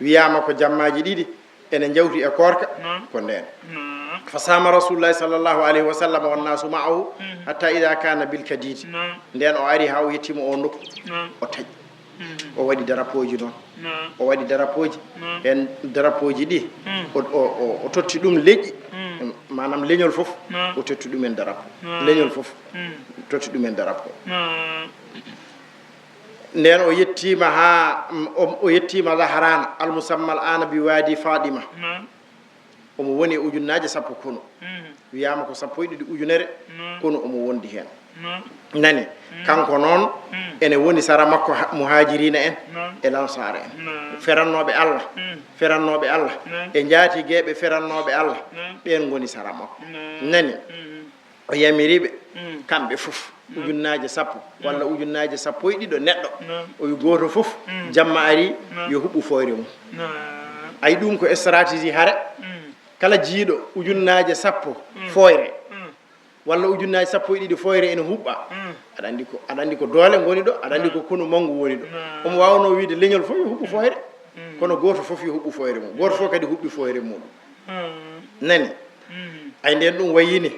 wiyama ko jammaji ɗiɗi ene jawti e korka ko nden fasama rasulullahi sallllahu alayhi wa sallam wannasu ma'ahu hatta ida kana bilkadidi nden o ari ha o yettima o nokku o taƴi o waɗi darapoji noon o waɗi darapoji hen darapoji ɗi o totti ɗum leƴƴi manam leñol foof o totti ɗumen darapo leñol foof totti ɗumen darapo nden o yettima zahrana almusammal ana bi wadi fadima omo woni e ujunnaje sappo kono wiyama ko sappo e ɗiɗi ujunere kono omo wondi hen nani kanko noon ene woni sara makko muhajirina en e lansara en ferannoɓe Allah e jaati gueɓe ferannoɓe Allah ɓen goni sara makko nani o yamiriɓe kamɓe foof ujunnaje sappo walla ujunnaje sappo e ɗiɗo neɗɗo o wi goto foof jamma ari yo huɓɓu foyre mum ay ɗum ko stratégie haare kala jiiɗo ujunnaje sappo foyre walla ujunnaje sappo e ɗiɗi foyre ene huɓɓa aɗa andi ko doole goni ɗo aɗa andi ko konu manggu woni ɗo omo wawno wiide leñol fof yo huɓɓu foyre kono goto foof yo huɓɓu foyre mum goto fof kadi huɓɓi foyre muɗum nani ay nden ɗum wayini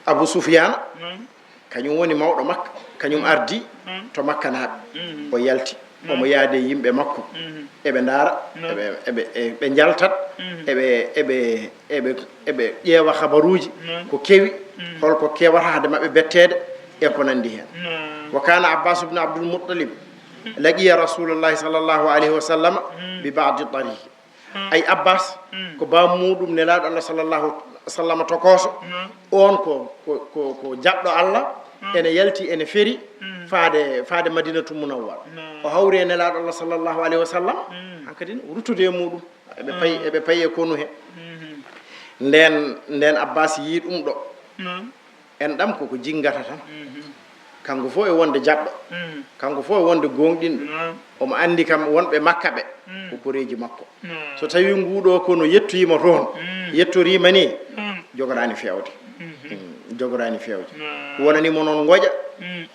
Abou Soufiane kañum woni mawɗo makka kañum ardi to makka naaɓe o yalti omo yaade yimɓe makko eɓe ndaara ɓe jaltat eɓe ƴeewa habaruji ko kewi holko kewata hade maɓɓe bettede e ko nandi hen wa kana Abbas ibn Abdul Muttalib laqiya rasulullahi sallllahu alayhi wa sallam bi badi tariqi ay abbas ko bam muɗum nelaɗo allah sallllahu sallam tokoso on ko jaɓɗo allah ene yalti ene feri faade madinatu munawwar o hawri e nelaɗo allah sallllahu alayhi wa sallam hankadine ruttude e muɗum eɓe payi e konu he nden abbas yi ɗum ɗo en ɗam koko jingata tan kanko fof e wonde jaɓɗo kanko fof e wonde gonɗinɗo omo andi kam wonɓe makka ɓe ko koreji makko so tawi nguɗo kono yettoyima toon yettorima ni jogorani fewde jogorani fewde wonanimo noon goƴa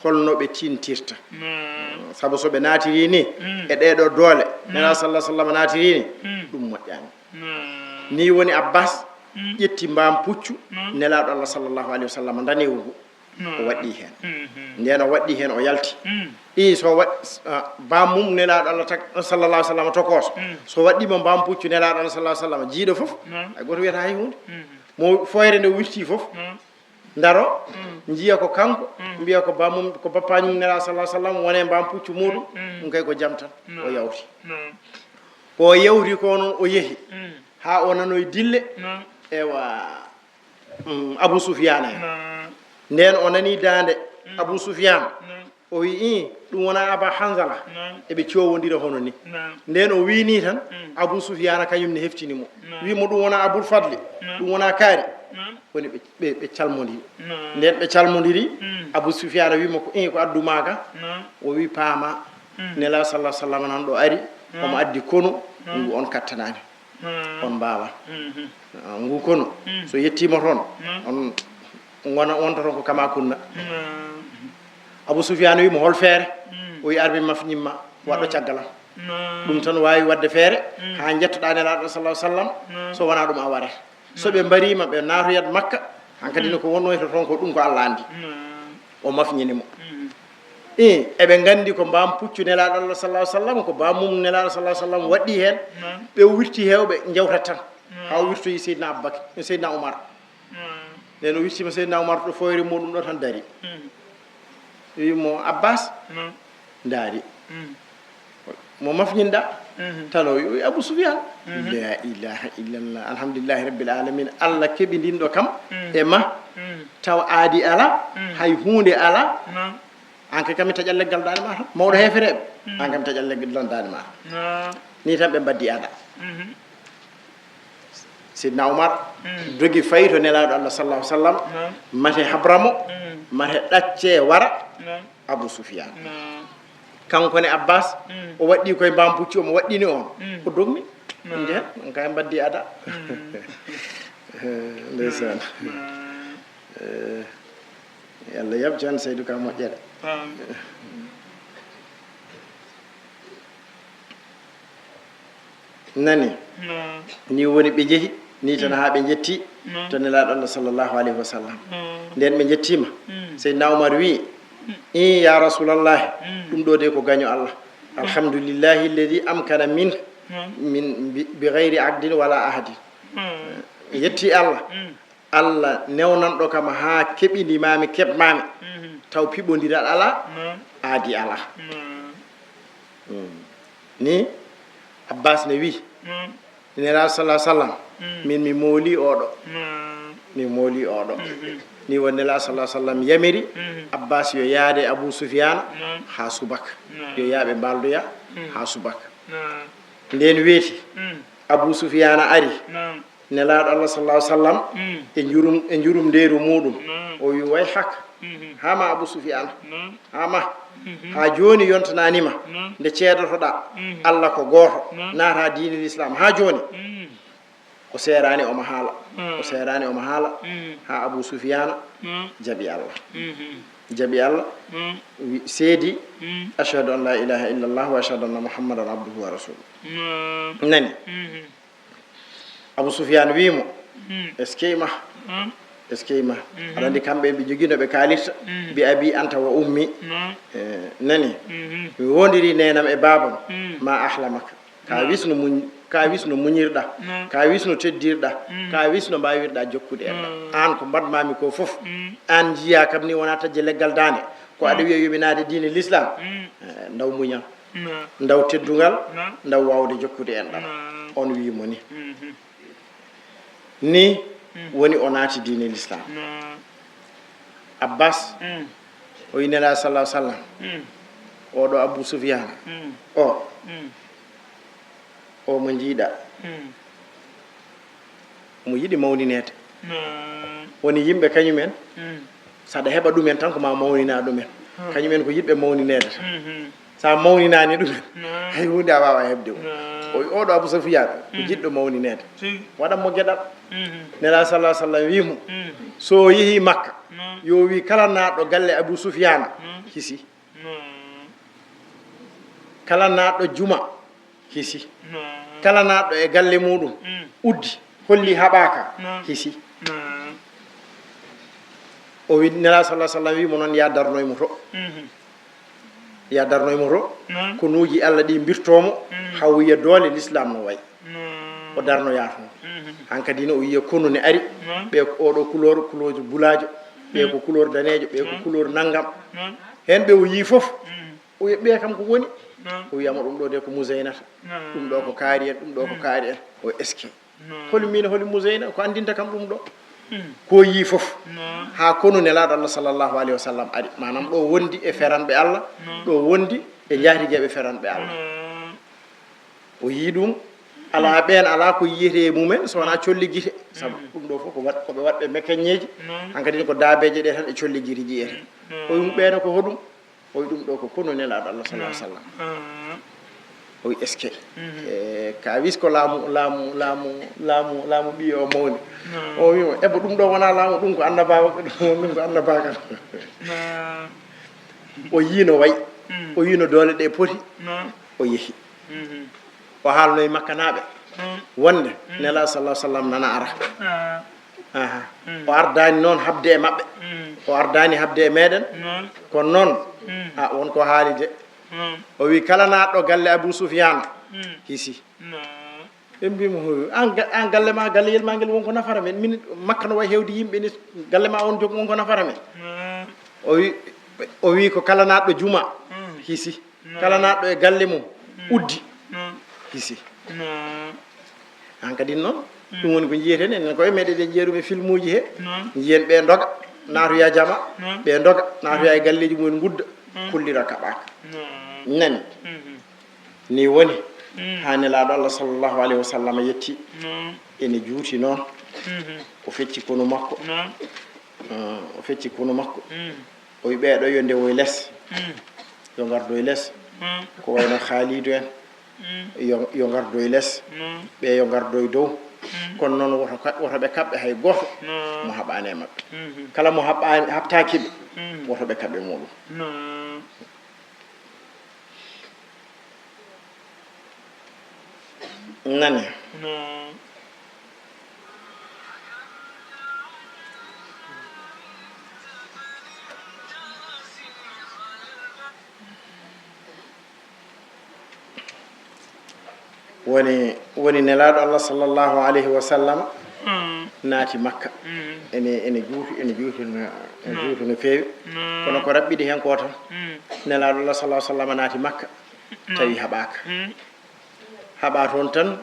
holno ɓe tintirta saabu soɓe natiri ni e ɗeɗo doole nela sallah sallam natiri ni ɗum moƴƴani ni woni abbas ƴetti mbam puccu nelaɗo allah sallllahu alayhi wa sallam danewo ngu o waɗɗi hen nden o waɗɗi hen o yalti ɗi so bamum nelaɗo allah sallallah sallam tokoso so waɗɗima mbam puccu nelaɗo allah sallah sallam jiiɗo foof hay goto wiyata hay hunde mo foyre nde wirti foof daro jiiya ko kanko mbiya ko bamum ko bappañum nelaɗo sallah sallam wone mbam puccu muɗum ɗum kay ko jaam tan o yawti o yawti ko noon o yeehi ha o nanoye dille ewa abou soufiane en nden o nani dande abou soufiane o wi ɗum wona aba hanzala eɓe cowodira hono ni nden o wini tan abou soufiane kañum ne heftinimo wimo ɗum wona aboul fadli ɗum wona kaari woni ɓe calmodiri nden ɓe calmodiri abou soufiane wimo ko ko adduma ka o wi paama nela sallah sallam nan ɗo ari omo addi kono ngu on kattanani on mbawa ngu kono so yettima toon on wonta toon ko kama kunna abou soufiane wimo hol feere o wi arɓe mafñimma waɗɗo caggalam ɗum tan wawi wadde feere ha jettoɗa nelaɗo sallah sallam so wona ɗum a waret soɓe mbarima ɓe natoyat makka hankadine ko wonnoyto toon ko ɗum ko allah andi o mafñinimo eɓe gandi ko mbam puccu nelaɗo allah sallah sallam ko bamum nelaɗo sallah sallam waɗɗi hen ɓe wirti hewɓe jewtat tan ha wirtoyi seydina aboubacry seydina oumar nden o wirtima seydina oumar ɗo foyre muɗum ɗo tan dari wimo abbas daari mo mafñinɗa tan o wi abou soufiane la ilaha illallah alhamdulillahi rabbil alamin allah keeɓi ndin ɗo kam e ma taw aadi ala hay hunde ala an ka kam taƴal leggal dande ma tan mawɗo hefereɓe an kam taƴal leggal dande ma tan ni tan ɓe mbaddi ada sidna oumar jogi fayi to nelaɗo allah sallahu sallam mate habramo mate ɗacce wara abou soufiane kankone abbas o waɗɗi koye mbam pucci omo waɗɗini on ko dogmi nden on kay mbaddi ada ndeysan yallah yabti on seydou ka moƴƴere nani ni woni ɓe jeehi ni tan ha ɓe jetti to nelaɗo allah sallllahu alayhi wa sallam nden ɓe jettima seydna oumar wi ya rasulallahi ɗum ɗo de ko gaño allah alhamdulillahi alladi amkana min bi gayri aqdin wala ahadin yetti allah allah newnanɗo kam ha keɓidimami keɓmami taw piɓodiral ala aadi ala ni abbas ne wi nelaɗo sallah sallam min mi mooli oɗo mi mooli oɗo ni won nelaɗo sallah sallam yamiri abbas yo yaade abou soufiane ha subaka yo yaaɓe mbaldoya ha subaka nden weeti abou soufiane ari nelaɗo allah sallah sallam e jurum nderu muɗum o wi way hak hama abou soufiane hama ha joni yontananima nde ceedotoɗa allah ko goto naata diine l'islam ha joni o serani omo haala o serani omo haala ha abou soufiane jaaɓi allah jaaɓi allah seedi ashhadu an la ilaha illallah wa ashhadu anna muhammadan abduhu wa rasuluh nani abou soufiane wimo eskeyma eskeyma aɗa andi kamɓe ɓe joguino ɓe kalirta bi abi anta wa ummi nani mi wondiri nenam e babam ma ahlamaka ka wisno muñirɗa ka wisno teddirɗa ka wisno mbawirɗa jokkude enɗa an ko mbaɗmami ko foof an jiiya kam ni wona tajje leggal dande ko aɗa wiya yuɓinade diine l'islam ndaw muñam ndaw teddugal ndaw wawde jokkude en ɗam on wimo ni woni o naati diine l'islam Abbas o wi nela sallah sallam oɗo Abou Soufiane o mo jiiɗa mo yiɗi mawninede woni yimɓe kañumen saɗa heɓa ɗumen tan ko ma mawnina ɗumen kañumen ko yiɗɓe mawninede tan sa mawninani ɗumen hay hunde a wawa heɓde o oɗo Abou Soufiane ko jiɗɗo mawninede waɗanmo gueɗal nela sallah sallam wimo so yeehi Makka yo wi kala naɗɗo galle Abou Soufiane hisi kala naɗɗo juma hisi kala naɗɗo e galle muɗum uddi holli haɓaka hisi o wi nela sallah sallam wimo noon ya darnoymo to ya darnoymo to ko nuuji Allah ɗi birtomo haw wiya doole l'islam no wayi o darnoya toon hankadi ne o wiya kono ne ari ɓe ko oɗo couleur bulajo ɓe ko couleur danejo ɓe ko couleur naggam hen ɓe o yi foof o wi ɓe kam ko woni o wiyama ɗum ɗo de ko Mousaynata ɗum ɗo ko kaari en ɗum ɗo ko kaari en o eske holi min holi Mousayna ko andinta kam ɗum ɗo ko yi foof ha kono nelaɗo Allah sallllahu alayhi wa sallam ari manam ɗo wondi e feranɓe Allah ɗo wondi e jaatigueɓe feranɓe Allah o yi ɗum ala ɓen ala ko yiyete e mumen sowona colli guite saabu ɗum ɗo fof koɓe waɗɓe mécañeji hankkadi ko daabeje ɗe tan e colli guite jiyete o wi ɓeene ko hoɗum o wi ɗum ɗo ko kono nelaɗo Allah sallah sallam o wi est ce que ka wis ko laamu ɓiye o mawni o wimo eɓe ɗum ɗo wona laamu ɗum ko annababa ɗum ko annabakal o yino wayi o yino doole ɗe poti o yeehi o haalno e Makka naaɓe wonde nela sallah sallam nana ara o ardani noon habde e maɓɓe o ardani habde e meɗen kono noon wonko haali de o wi kala naɗɗo galle Abou Soufiane hisi ɓe mbimo an galle ma galleyel ma ngel wonko nafara men min Makka no wayi hewde yimɓe ni galle ma on jogi wonko nafara men o wi ko kala naɗɗo juma hisi kala naɗɗo e galle mum uddi hisi han kadi noon ɗum woni ko jiyeten enen koye meɗeɗen jeerum e film uji he jiyen ɓe doga natoya jama ɓe doga natoya e galleji mumen gudda kullira kaɓaka nani ni woni ha nelaɗo Allah sallllahu alayhi wa sallam yetti ene juuti noon o fecci kono makko o fecci kono makko o wi ɓeɗo yo ndewoye less yo gardo e less ko wayno Khalidou en yo gardo e less ɓe yo gardo e dow kono noon wotoɓe kaɓɓe hay goto mo haɓani e mabɓe kala mo habtakiɓe wotoɓe kaɓɓe muɗum nani woni nelaɗo Allah sallllahu alayhi wa sallam naati Makka ene juuti no feewi kono ko raɓɓiɗi hen ko tan nelaɗo Allah sallah sallam naati Makka tawi haɓa toon tan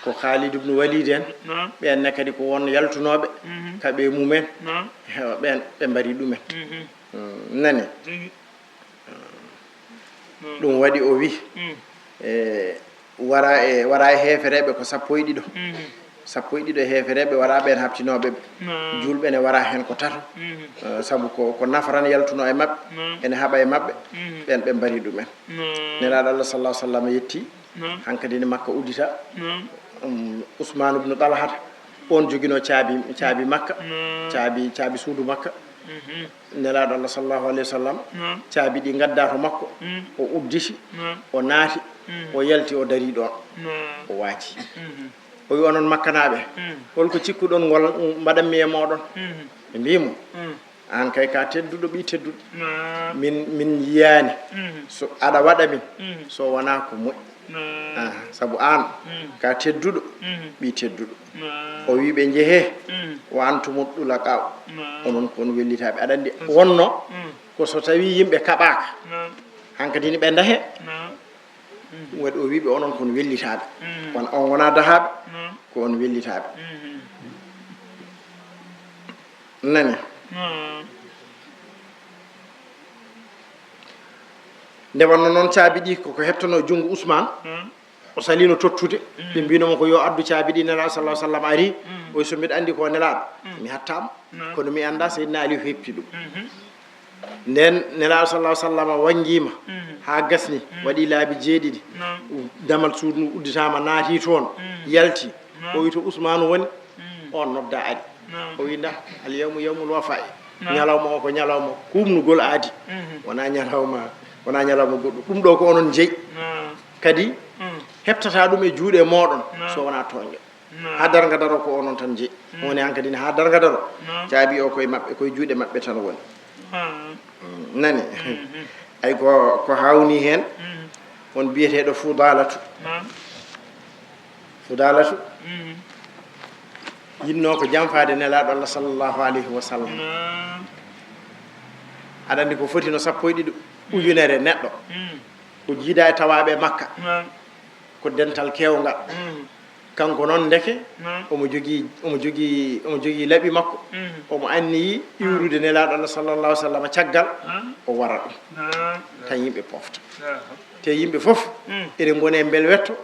ko Khalid ibn Walid en ɓenne kadi ko won yaltunoɓe kaɓe mumen ɓen ɓe mbari ɗumen nani ɗum waɗi o wi wara e heefereɓe ko sappo e ɗiɗo e heefereɓe wara ɓen habtinoɓeɓe julɓe ne wara hen ko tato saabu ko nafaran yaltuno e mabɓe ene haɓa e mabɓe ɓen ɓe mbari ɗumen nelaɗo Allah sallah sallam yetti hankkadi ne Makka uddita Ousmane ibn Talhata on joguino caabi Makka caabi suudu Makka nelaɗo Allah sallallahu alayhi wa sallam caabi ɗi gadda to makko o udditi o naati o yalti o dari ɗon o waati o wi onon makkanaɓe holko cikkuɗon ngol mbaɗanmi e moɗon ɓe mbimo an kay ka tedduɗo ɓi tedduɗo min yiyani so aɗa waɗa min so wona ko moƴƴi saabu an ka tedduɗo ɓi tedduɗo o wi ɓe jeehe wa antumut ɗulaqaw onon kon wellitaɓe aɗa andi wonno ko so tawi yimɓe kaɓaka hankadi ni ɓe dahe ɗum waɗi o wiɓe onon kon wellitaɓe on on wona dahaɓe ko on wellitaɓe nani nde wanno noon caabi ɗi koko heɓtano junngo Ousmane o salino tottude ɓe mbinomo ko yo addu caabi ɗi nelaɗo sallah sallam ari oy so mbiɗa andi ko nelaɗo mi hattama kono mi anda Seydina Aliou hepti ɗum nden nelaɗo sallah sallam wanguima ha gasni waɗi laabi jeeɗiɗi damal suudu ndu udditama naati toon yalti o wi to Ousmane woni on nodda ari o wi nda al yawmu yawmul wafa'i ñalawma o ko ñalawma kumnugol aadi wona ñalawma goɗɗo ɗum ɗo ko onon jeeyi kadi heɓtata ɗum e juuɗe moɗon so wona toñƴo ha darga daro ko onon tan jeeyi woni han kadi ne ha darga daro caabi o koye maɓɓe koye juuɗe maɓɓe tan woni nani ay ko hawni hen on biyeteɗo fudalatu yinno ko jamfade nelaɗo Allah sallllahu alayhi wa sallam aɗa andi ko foti no 12 ujunere neɗɗo ko jiida e tawaɓe Makka ko dental kewgal kanko noon ndeke omo jogii laaɓi makko omo anniyi iwrude nelaɗo Allah sallallahu sallam caggal o wara ɗum tan yimɓe pofta te yimɓe fof eɗen gone bel wetto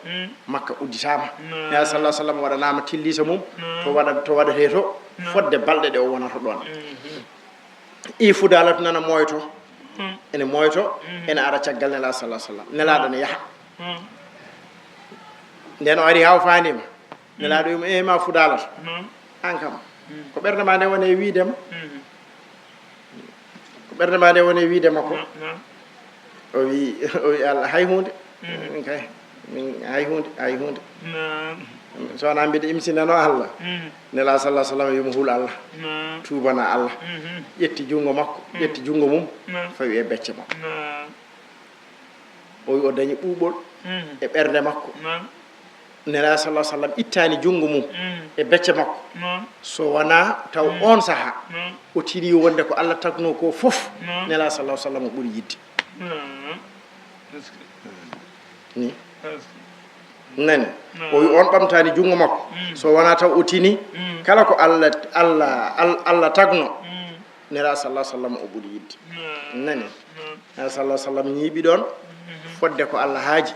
Makka udditama nelaɗo sallah sallam waɗanama tillisa mum to waɗate to fodde balɗe ɗe o wonata ɗon i fudalatu nana moyto ene moyto ene ara caggal nelaɗo sallah sallam nelaɗo ne yaaha nden o ari haw fandima nelaɗo wimo ma fudalato an kam ko ɓerde ma nde wone wiidema ko o wi Allah hay hunde min kay min hay hunde so wona mbiɗa imsinano Allah nela sallah sallam yomo huul Allah tubana Allah ƴetti jungo makko ƴetti jungo mum fawi e becce makko o wi o dañi ɓuuɓol e ɓerde makko nela sallah sallam ittani jungo mum e becce makko so wona taw on saaha o tiri wonde ko Allah tagno ko fof nela sallah sallam o ɓuuri yidde ni nani o wi on ɓamtani jungo makko so wona taw o tini kala ko Allah tagno nela sallah sallam o ɓuuri yidde nani nela sallah sallam ñiiɓi ɗon fodde ko Allah haaji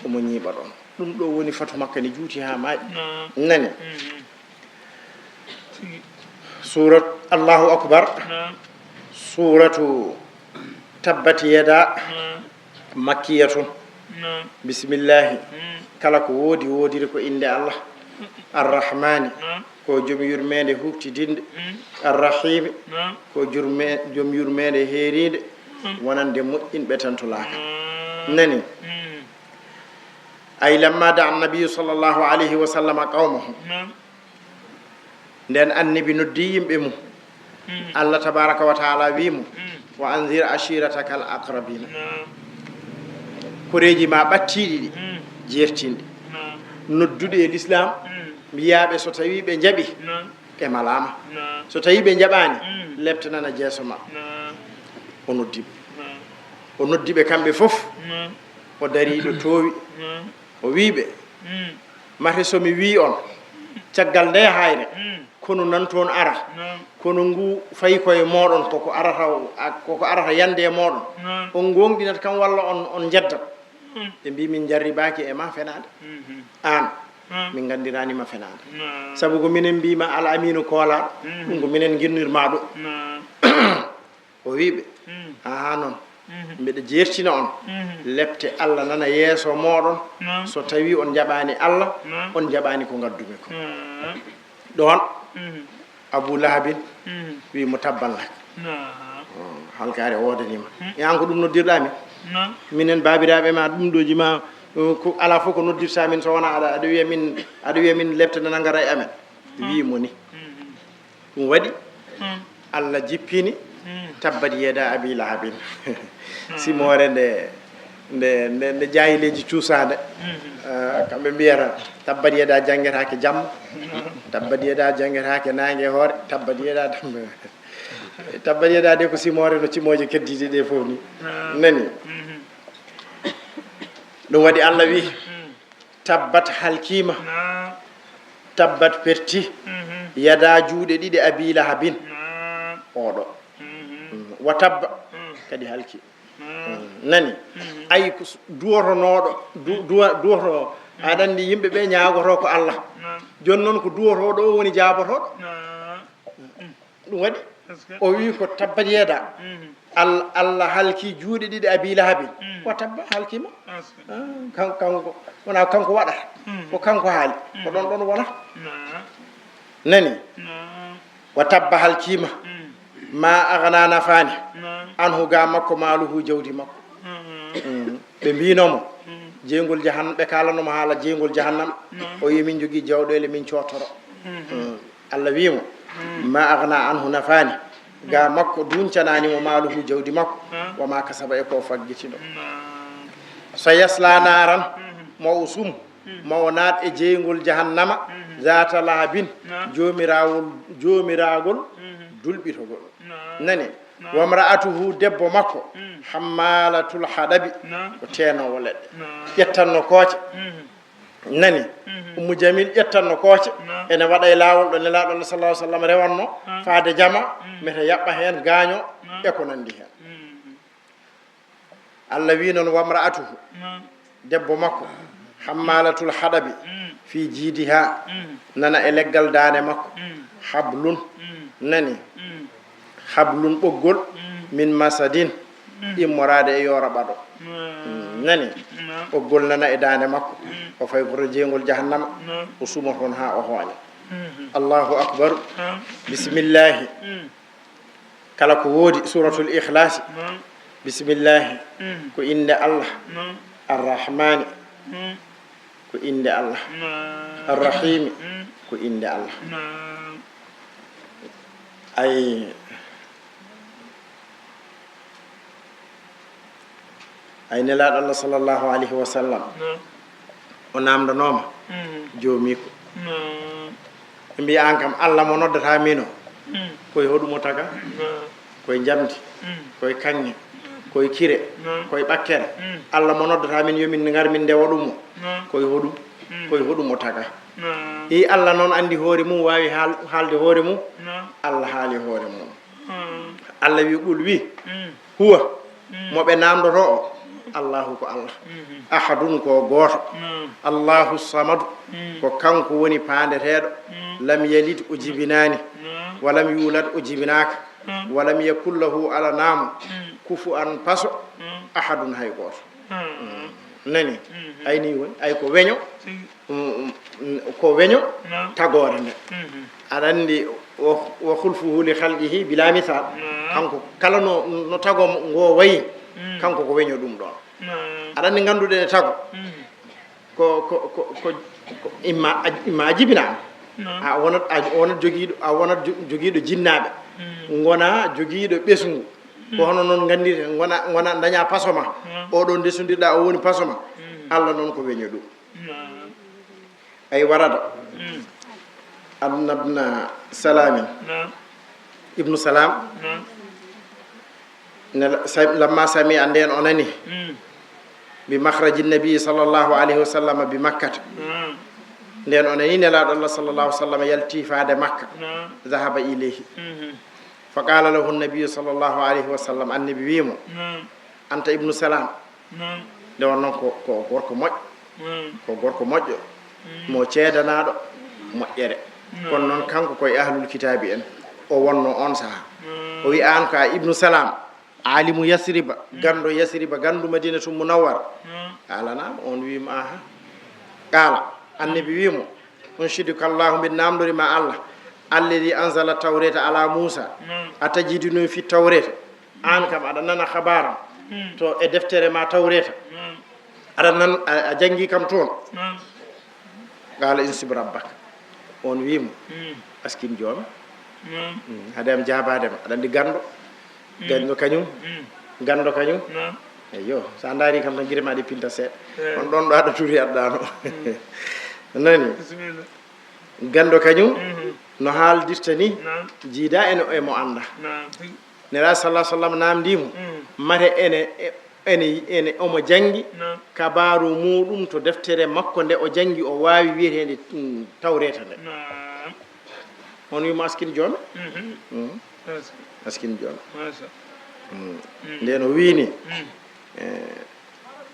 omo ñiiɓa ɗon ɗum ɗo woni fatu makka ni juuti ha maaƴi nani surat Allahu akbar suratu tabbati yada makkiyatun bisimillahi kala ko woodiri ko inde Allah arrahmani ko joom yurmede huftidinde arrahimi ko joom yurmede heeride wonande moƴƴinɓe tan to laaka nani ay lamma da annabiyu sallllahu alayhi wa sallam qawmahu nden annabi noddi yimɓe mum Allah tabaraka wa taala wimo wa anzir ashirataka al aqrabina koreji ma ɓattiɗi ɗi jertinɗi nodduɗe e l'islam mbiyaɓe so tawi ɓe jaaɓi ɓe malama so tawi ɓe jaaɓani lebtanana jeeso ma o noddiɓe kamɓe fof o dariɗo toowi o wiɓe mate somi wi on caggal nde hayre kono nan toon ara kono ngu fayi koye moɗon koko arata yande e moɗon on gonɗinat kam walla on jeddat ɓe mbi min jarribaki e ma fenade an min gandiranima fenade saabu ko minen mbima al aminu koolaɗo ɗum ko minen guirnirma ɗo o wiɓe aha noon mbiɗa jertina on lepte Allah nana yeeso moɗon so tawi on jaɓani Allah on jaɓani ko gaddumi ko ɗon Abou Lahabin wi mo tabballak halkare wodanima yan ko ɗum noddirɗami minen babiraɓe ma ɗum ɗoji ma ko ala fof ko noddirta min so wona aɗa wiya min lepte nana gara e amen wimo ni ɗum waɗi Allah jippini tabbat yeda abi lahabin simore nde jahileji cuusade kamɓe mbiyata tabbat yeda janggetake jamma tabbat yeda janggetake nangue hoore tabbat yeda de ko simore no cimoje keddide ɗe fof ni nani ɗum waɗi Allah wi tabbat halkima tabbat perti yada juuɗe ɗiɗi abi lahabin oɗo wa tabba kadi halki nani ay ko duwotonoɗo duwoto aɗa andi yimɓe ɓe ñagoto ko Allah joni noon ko duwotoɗo o woni jabotoɗo ɗum waɗi o wi ko tabbat yeeda Allah halki juuɗe ɗiɗi abi lahabin wa tabba halkima kanko wona kanko waɗata ko kanko haali ko ɗon ɗon wona nani wa tabba halkima ma agana nafani anhu ga makko maaluhu jawdi makko ɓe mbinomo jeygol jahannam ɓe kalanomo haala jeygol jahannam o yi min jogui jawɗele min cotoro Allah wimo ma agna anhu nafani ga makko duncananimo maaluhu jawdi makko wama kasaba e ko faggitino so yasla naran mo usum mawo naat e jeygol jahannama zata lahabin joomiragol dulɓitogol nani wamra'atuhu debbo makko hammalatul hadabi ko tenowo leɗɗe ƴettanno kooce nani ummu jamil ƴettanno kooce ene waɗa e lawol ɗo nelaɗo Allah sallallahu alaihi wasallam rewanno faade jama mete yaɓɓa hen gaaño e ko nandi hen Allah wi noon wamra'atuhu debbo makko hammalatul hadabi fi jiidiha nana e leggal dane makko hablun nani hablun ɓoggol min masadin immorade e yora ɓaɗo nani ɓoggol nana e dande makko o fay koto jeygol jahannama o suma toon ha o hooña Allahu akbar bisimillahi kala ko woodi suratul ikhlasi bisimillahi ko inde Allah arrahmani ko inde Allah arrahimi ko inde Allah ay nelaɗo Allah sallallahu alayhi wa sallam o namdanoma joomi ko ɓe mbi an kam Allah mo noddata min o koye hoɗumo taga koye jamdi koye kanŋe koye kire koye ɓakkere Allah mo noddata min yomin gar min ndewa ɗum o koye hoɗumo taga i Allah noon andi hoore mum wawi haalde hoore mum Allah haali hoore mum Allah wi qul wi huwa moɓe namdoto o Allahu ko Allah ahadun ko goto Allahu samadu ko kanko woni pandeteɗo lam yalid o jibinani walam yulad o jibinaka walam yakul lahu alanamu kufu an paso ahadun hay goto nani ayni woni ay ko weño tagore nde aɗa andi wa khulfuhu li khalqihi bila misal kanko kala no tago ngo wayi kanko ko weño ɗum ɗon aɗa andi ganduɗe e tago ko imma jibinama a wonat joguiɗo jinnaɓe gona joguiɗo ɓesgu ko hono noon gandiri gona daña pasoma oɗo ndesodirɗa o woni pasoma Allah noon ko weño ɗum ay warada annabna salamin ibnu salam lamma sami anden o nani bi makhraji nabi sallallahu alayhi wa sallam bi makkata nden o nani nelaɗo Allah sallallahu alayhi wa sallam yalti faade makka zahaba ilayhi fa qala lahu nabi sallallahu alayhi wa sallam annabi wimo anta ibnu salam nde wonnoon ko gorko moƴƴo mo ceedanaɗo moƴƴere kono noon kanko koye ahlul kitabi en o wonno on saaha o wi an ka ibnu salam alimu yasriba gando yasriba gandu madinatu munawwar alanama on wima aha qala annabi wimo unshiduka Allahu min namdori ma Allah alladhi anzala tawreta ala Musa atajidunu fi tawreta an kam aɗa nana habaram to e deftere ma tawreta aɗa nan a jangi kam toon qala insib rabbaka on wimo askin jooma hadem jabadema aɗa andi gando kañum eyyo sa daari kam tan guite ma ɗe pinta seeɗa on ɗon ɗo aɗa turi aɗɗano nani gando kañum no haaldirta ni jiida ene emo anda nera sallah sallam namdimo mate ene ene omo jangi kabaru muɗum to deftere makko nde o jangi o wawi wiyetede tawreta nde on wima askin jome askin jome nden o wini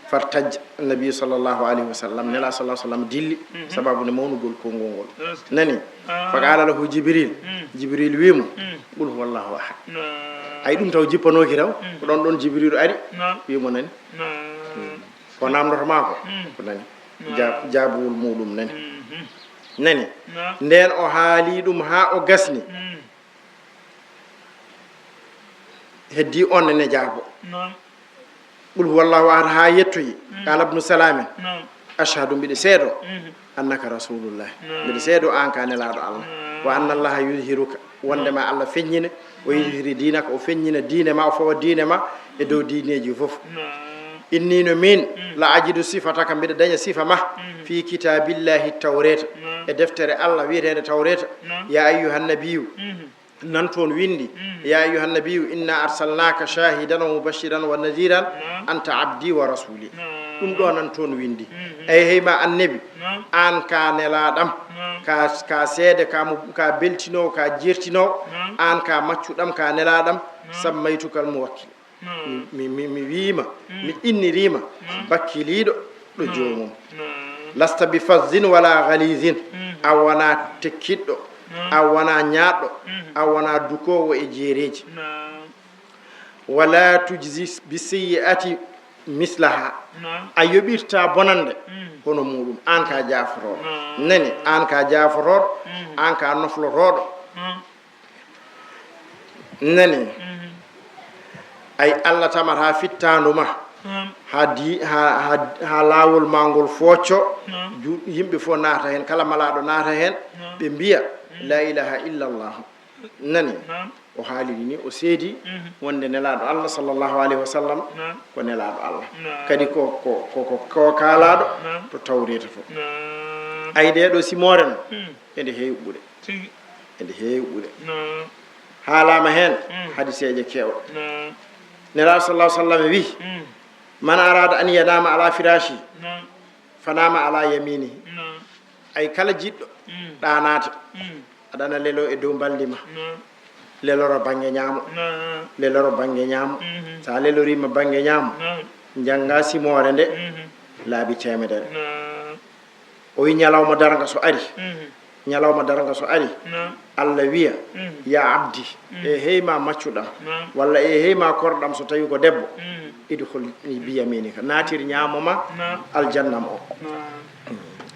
fartaj nabi sallallahu alayhi wa sallam nela sallallahu sallam dilli sababu ne mawnugol kongol ngol nani faqala lahu jibril jibril wimo qul huwallahu ahad ay ɗum taw jippanoki taw ko ɗon jibril ari wimo nani ko namdoto ma ko nani jaabuwol muɗum nani nani nden o haali ɗum ha o gasni heddi on ne jaabo qul huwallahu ahad ha yettoyi qala ibnu salamin ashhadu mbiɗa seedo annaka rasulullah mbiɗa seedo an ka nelaɗo allah wa anna allaha yuzhiruka wondema allah feññina o yuzhiri dinaka o feññina diine ma o fawa diine ma e dow diineji fof inni no min la ajidu sifataka mbiɗa daña sifa ma fi kitabillahi tawreta e deftere allah wiyetede tawreta ya ayyuhan nabiyyu nan toon windi ya ayyuhan nabiyyu inna arsalnaka shahidan wa mubashiran wa nadiran anta abdi wa rasuli ɗum ɗo nan toon windi eyi heyma annabi an ka nelaɗam ka seede ka beltinowo ka jertinowo an ka maccuɗam ka nelaɗam sammaytukal muwakkil mi wiima mi innirima bakkiliɗo ɗo jomum lasta bi fazzin wala galizin a wona tekkiɗɗo a wona ñaɗɗo a wona dukowo e jeereji wala tujzi bi sayyi'ati mislaha a yoɓirta bonande hono muɗum an ka jaforoɗo nani an ka jaforoɗo an ka noflotoɗo nani ay allah tamat ha fittanduma ha lawol ma ngol focco yimɓe fof naata hen kala malaɗo naata hen ɓe mbiya la ilaha illa allah nani o haaliri ni o seedi wonde nelaɗo allah sallllahu alayhi wa sallam ko nelaɗo allah kadi ko kaalaɗo to tawreta to ay ɗeɗo simore no ende heewi ɓuure ende heewi ɓuure haalama hen hadiseje kewɗo nelaɗo sallah sallam wi man arada an yanama ala firashi fanama ala yaminihi ay kala jiɗɗo ɗanata aɗana lelo e dow baldima leloro banggue ñaamo leloro banggue ñaamo sa lelorima banggue ñaamo jangga simore nde laabi temedere o wi ñalawma darga so ari ñalawma darga so ari allah wiya ya abdi e heyma maccuɗam walla e heyma korɗam so tawi ko debbo idhol biyaminika natir ñamoma aljannam o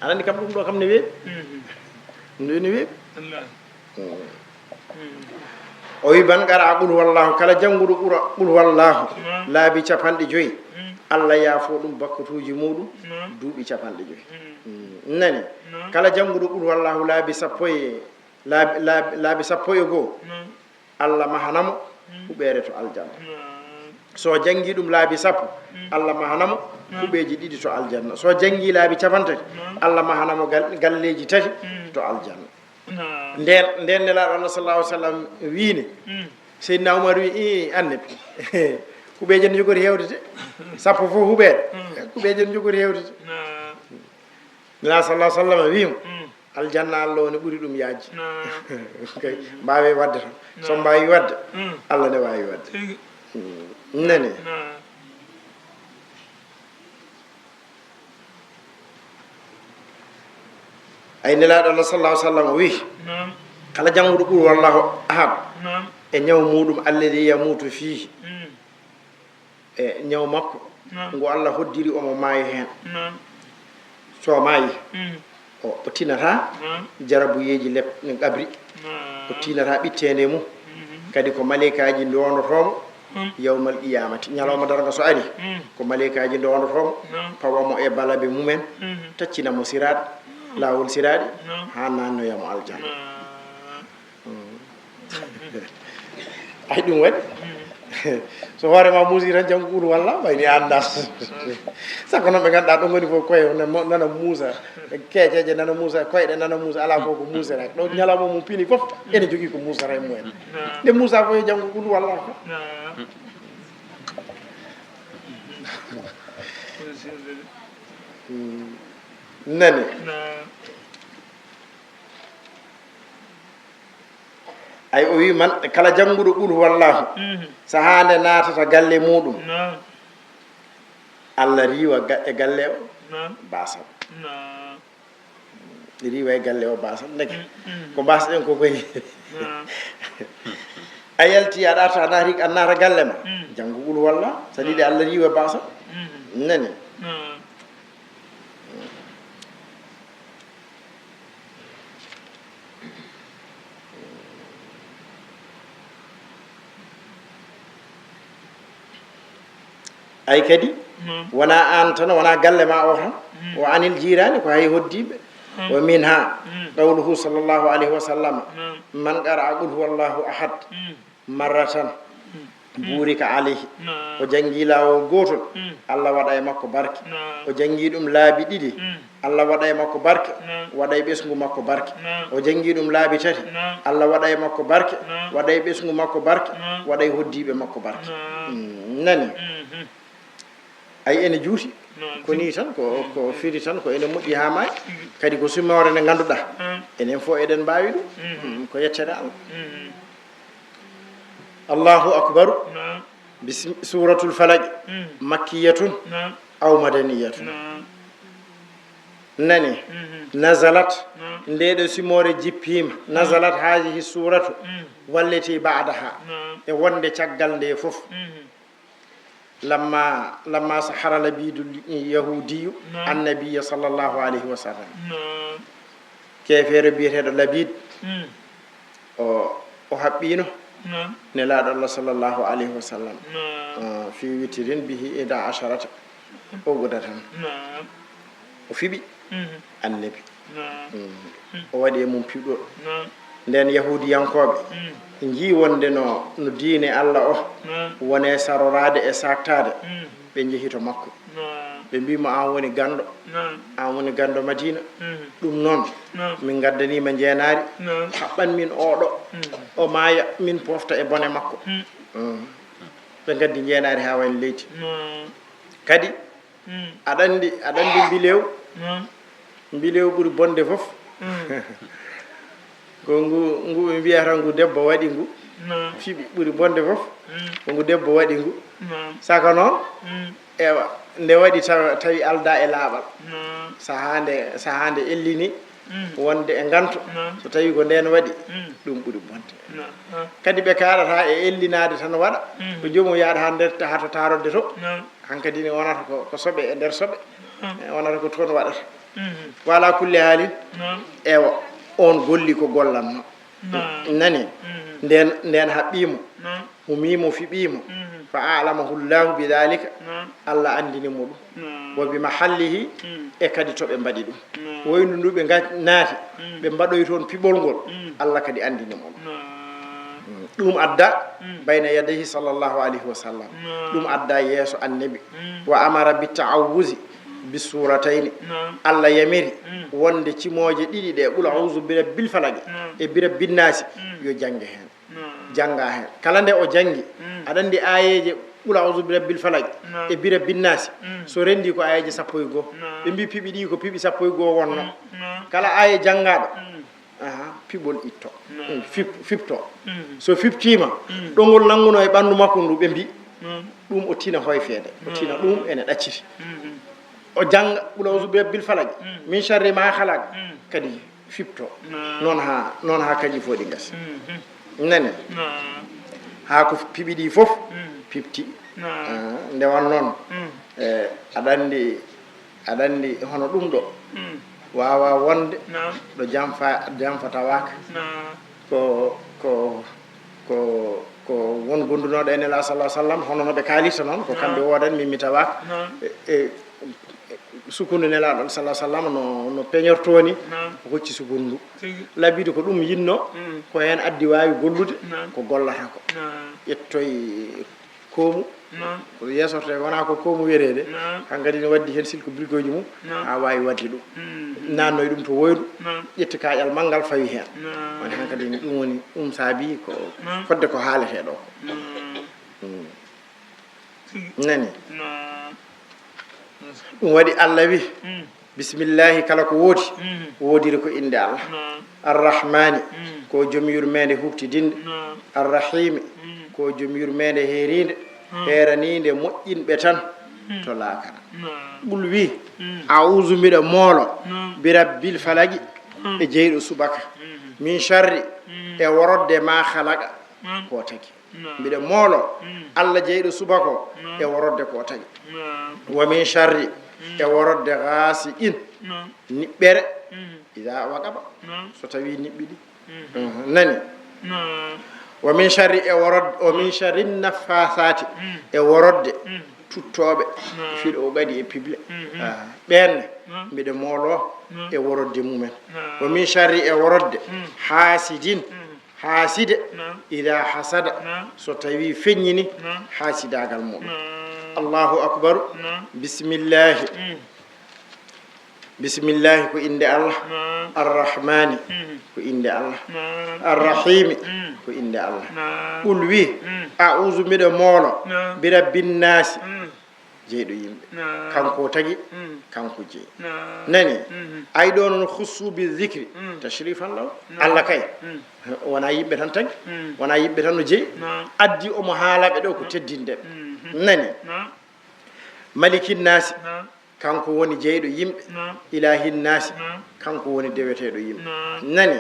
anandi kam ɗum ɗo kam ne weeɓi ɗum ne weeɓi o wi ban gara qul wallahu kala jannguɗo ɓura qul wallahu laabi 50 allah yaafo ɗum bakkutuji muɗum duuɓi 50 nani kala jannguɗo qul wallahu laabi 10 laabi 11 allah mahanamo huɓere to aljanna so jangi ɗum laabi 10 allah mahanamo huɓeji 2 to aljanna so jangi laabi 50 allah mahanamo galleji 3 to aljanna nden nelaɗo allah sallahu alih w sallam wiine seydina oumar wi annabi huɓeje ne jogori hewdete 10 fof huɓeɗe huɓeje ne jogori hewdete nelaɗo sallah sallam wimo aljanna allah o ne ɓuuri ɗum yajji kay mbawe wadde tan so mbawi wadde allah ne wawi wadde nani ay nelaɗo allah sallah ah sallam wi kala jannguɗo ɓuur wallahu ahad e ñaw muɗum alladi yamutu fihi e ñaw makko ngo allah hoddiri omo maayi hen so maayi o tinata jarabuyeji lep ne ƙabri o tinata ɓittende mum kadi ko malikaji ndonotomo yawmal qiyamati ñalawma darga so ari ko malikaji ndonotomo pawamo e balabe mumen taccinamo siraɗe lawol siraɗe ha nannoyamo aljanna ay ɗum waɗi so hoorema muusi tan janggo ɓuur walla wayni anda sakko noon ɓe ganduɗa ɗo goni fof koye nana muusa keekeje nana muusa koyɗe nana muusa ala fof ko muusere ɗo ñalawma mum pini foof ene jogui ko muusara e mumen nde muusa fof e janggo ɓuur walla ko nani ay o wi man kala jannguɗo qul wallahu so hande natata galle muɗum Allah riwa e galle o basal riwa e galle o basal naki ko basɗen ko koy a yalti aɗa ta a naata galle ma janngo qul wallah so ɗiɗi Allah riwa basal nani ay kadi wona an tan wona galle ma o tan o anil jirani ko hay hoddiɓe wa min ha qawluhu sallllahu alayhi wa sallam man qara qul huwallahu ahad marratan burika alayhi o jangi lawol gotol Allah waɗa e makko barke o jangi ɗum laabi ɗiɗi Allah waɗa e makko barke waɗa e ɓesgu makko barke o jangi ɗum laabi tati Allah waɗa e makko barke waɗa e ɓesgu makko barke waɗa e hoddiɓe makko barke nani ay ene juuti ko ni tan ko firi tan ko ene moƴƴi ha may kadi ko summawre nde ganduɗa enen fof eɗen mbawi ɗum ko yettere Allah Allahu akbaru suratul falaq makkiyatun aw madaniyatun nani nazalat ndeɗo simore jippima nazalat hadihi suratu walleti ba'daha e wonde caggal nde fof لما سحر لبيد اليهودي النبي صلى الله عليه وسلم كيف ربيت هذا لبيد او حبينه نلا الله صلى الله عليه وسلم في وترين به 11 اوغدتان وفي بي النبي وادي مون بيدو nden yahudiyankoɓe ji wonde no diine Allah o wone sarorade e saktade ɓe jeehi to makko ɓe mbimo an woni gando Madina ɗum noon min gaddanima jeenari haɓɓan min oɗo o maaya min pofta e bone makko ɓe gaddi jeenari ha wayno leydi kadi aɗandi mbilew ɓuuri bonde foof ko ngu ɓe mbiyata ngu debbo waɗi ngu fiɓi ɓuuri bonde fof ko ngu debbo waɗi ngu saka noon ewa nde waɗi tawi alda e laaɓal sahande ellini wonde e ganto so tawi ko nden waɗi ɗum ɓuuri bonde kadi ɓe kaɗata e ellinade tan waɗa ko jomum yaada ha nder hato tarodde to hankadi ne wonata ko soɓe e nder soɓe wonata ko toon waɗata wala kulle haalin ewa on golli ko gollanno nani nden haɓɓimo humimo fiɓimo fa alamahu llahu bidalika Allah andinimo ɗum wa bi mahallihi e kadi to ɓe mbaɗi ɗum woynu ndu ɓe naati ɓe mbaɗoy toon piɓol ngol Allah kadi andinimo ɗum adda bayna yadayhi sallllahu alayhi wa sallam ɗum adda yeeso annabi wa amara bi ta'awuzi bisuratayni Allah yamiri wonde cimoje ɗiɗi ɗe ɓula auzu bi rabbil falaq e bi rabbin nasi yo jange hen janga hen kala nde o jangi aɗa andi ayeje ɓula auzu bi rabbil falaq e bi rabbin nasi so rendi ko ayeje 11 ɓe mbi piɓi ɗi ko piɓi 11 wonno kala aye jangaɗo piɓol itto fipto so fiptima ɗongol nanguno e ɓandu makko ndu ɓe mbi ɗum o tina hoyfede o tina ɗum ene ɗacciti o janga ɓula auzu bi rabbil falaq min sharri ma khalaq kadi fipto non ha kañi fof ɗi gasi nani ha ko piɓi ɗi fof pipti ndewan noon aɗa andi hono ɗum ɗo wawa wonde ɗo jamfata waka ko won gondunoɗo ene la sallah sallam hono no ɓe kalita noon ko kamɓe wodan mimmi tawaka sukundu nelaɗo sallah sallam no peñortoni o hocci sukundu labide ko ɗum yinno ko hen addi wawi gollude ko gollata ko ƴettoy koomu ko yesorte wona ko koomu wiyerede hankadi ne waddi hen silko brigoji mum ha wawi wadde ɗum nannoy ɗum to woydu ƴetti kaƴal manggal fawi hen woni hankadi ɗum woni ɗum saabi ko fodde ko haaleteɗo ko nani ɗum waɗi Allah wi bisimillahi kala ko woodi woodiri ko inde Allah arrahmani ko joom yurmede huftidinde arrahimi ko joom yurmede heerinde heeraninde moƴƴinɓe tan to laakara ɓul wi ausu mbiɗa moolo bi rabbil falaqi e jeyɗo subaka min charri e worodde ma halaqa ko tagi mbiɗa moolo Allah jeyɗo subako e worodde ko tagi wa min charri e worodde gaasi in niɓɓere ida waqaba so tawi niɓɓiɗi nani wa min charri e worodde wa min charri nafasati e worodde tuttoɓe fiɗo o ɓadi e pible ɓenne mbiɗa moolo e worodde mumen wa min charri e worodde hasidin haaside ida hasada so tawi feññini haasidagal muɗum allahu akbaru bisimillahi bisimillahi ko inde Allah arrahmani ko inde Allah arrahimi ko inde Allah ɓul wi ausu mbiɗa moolo bi rabbin naasi jeyɗo yimɓe kanko tagi kanko jeeyi nani ay ɗo noon khussu bi zicri tashrifan law Allah kay wona yimɓe tan tagi wona yimɓe tan no jeeyi addi omo haalaɓe ɗo ko teddindeɓe nani malikin naasi kanko woni jeyɗo yimɓe ilahin naasi kanko woni deweteɗo yimɓe nani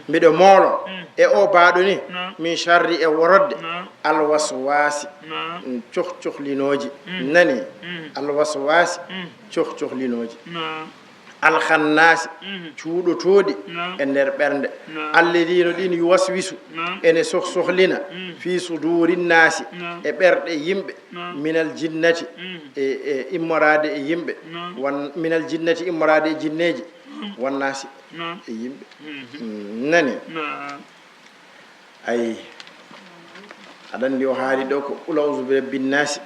mbiɗa moolo e o baaɗo ni min charri e worodde alwaswasi cohcohlinoji nani alwaswasi cohcohlinoji alkhannasi cuuɗotoɗi e nder ɓernde alladino ɗin yuwaswisu ene sohlina fi sudurinnasi e ɓerɗe yimɓe minal jinnati e immorade e yimɓe minal jinnati immorade e jinneji wannasi e yimɓe nani ay aɗa andi o haali ɗo ko qul auzu bi rabbin nasi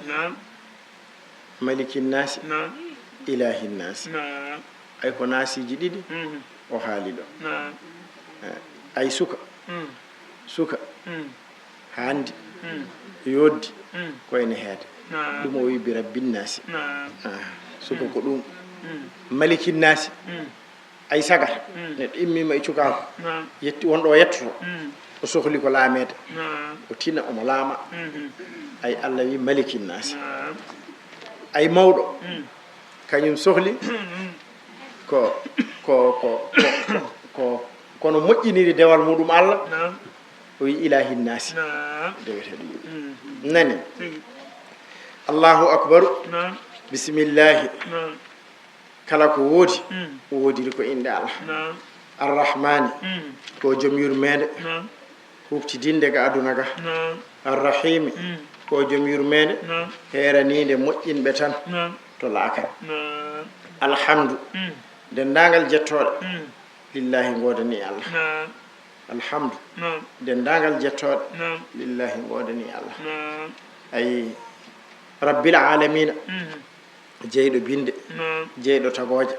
malikin nasi ilahin nasi ay ko naasiji ɗiɗi o haali ɗo ay suka haandi yoddi koyne heede ɗum o wi bi rabbin nasi suka ko ɗum malikin nasi ay sagata neɗɗo immima e cukako yetti wonɗo o yettoto o sohli ko laamede o tina omo laama ay Allah wi malikin nasi ay mawɗo kañum sohli kono moƴƴiniri dewal muɗum Allah o wi ilahin nasi deweteɗo yimɓe nani allahu akbaru bisimillahi kala ko woodi woodiri ko inde Allah arrahmani ko joom yurmede huftidinde ga aduna ga arrahimi ko joom yurmede heeranide moƴƴinɓe tan to laakara alhamdu dendagal jettoɗe lillahi godani Allah alhamdu dendagal jettoɗe lillahi godani Allah ay rabbil alamina jeyɗo binde jeyɗo tagoje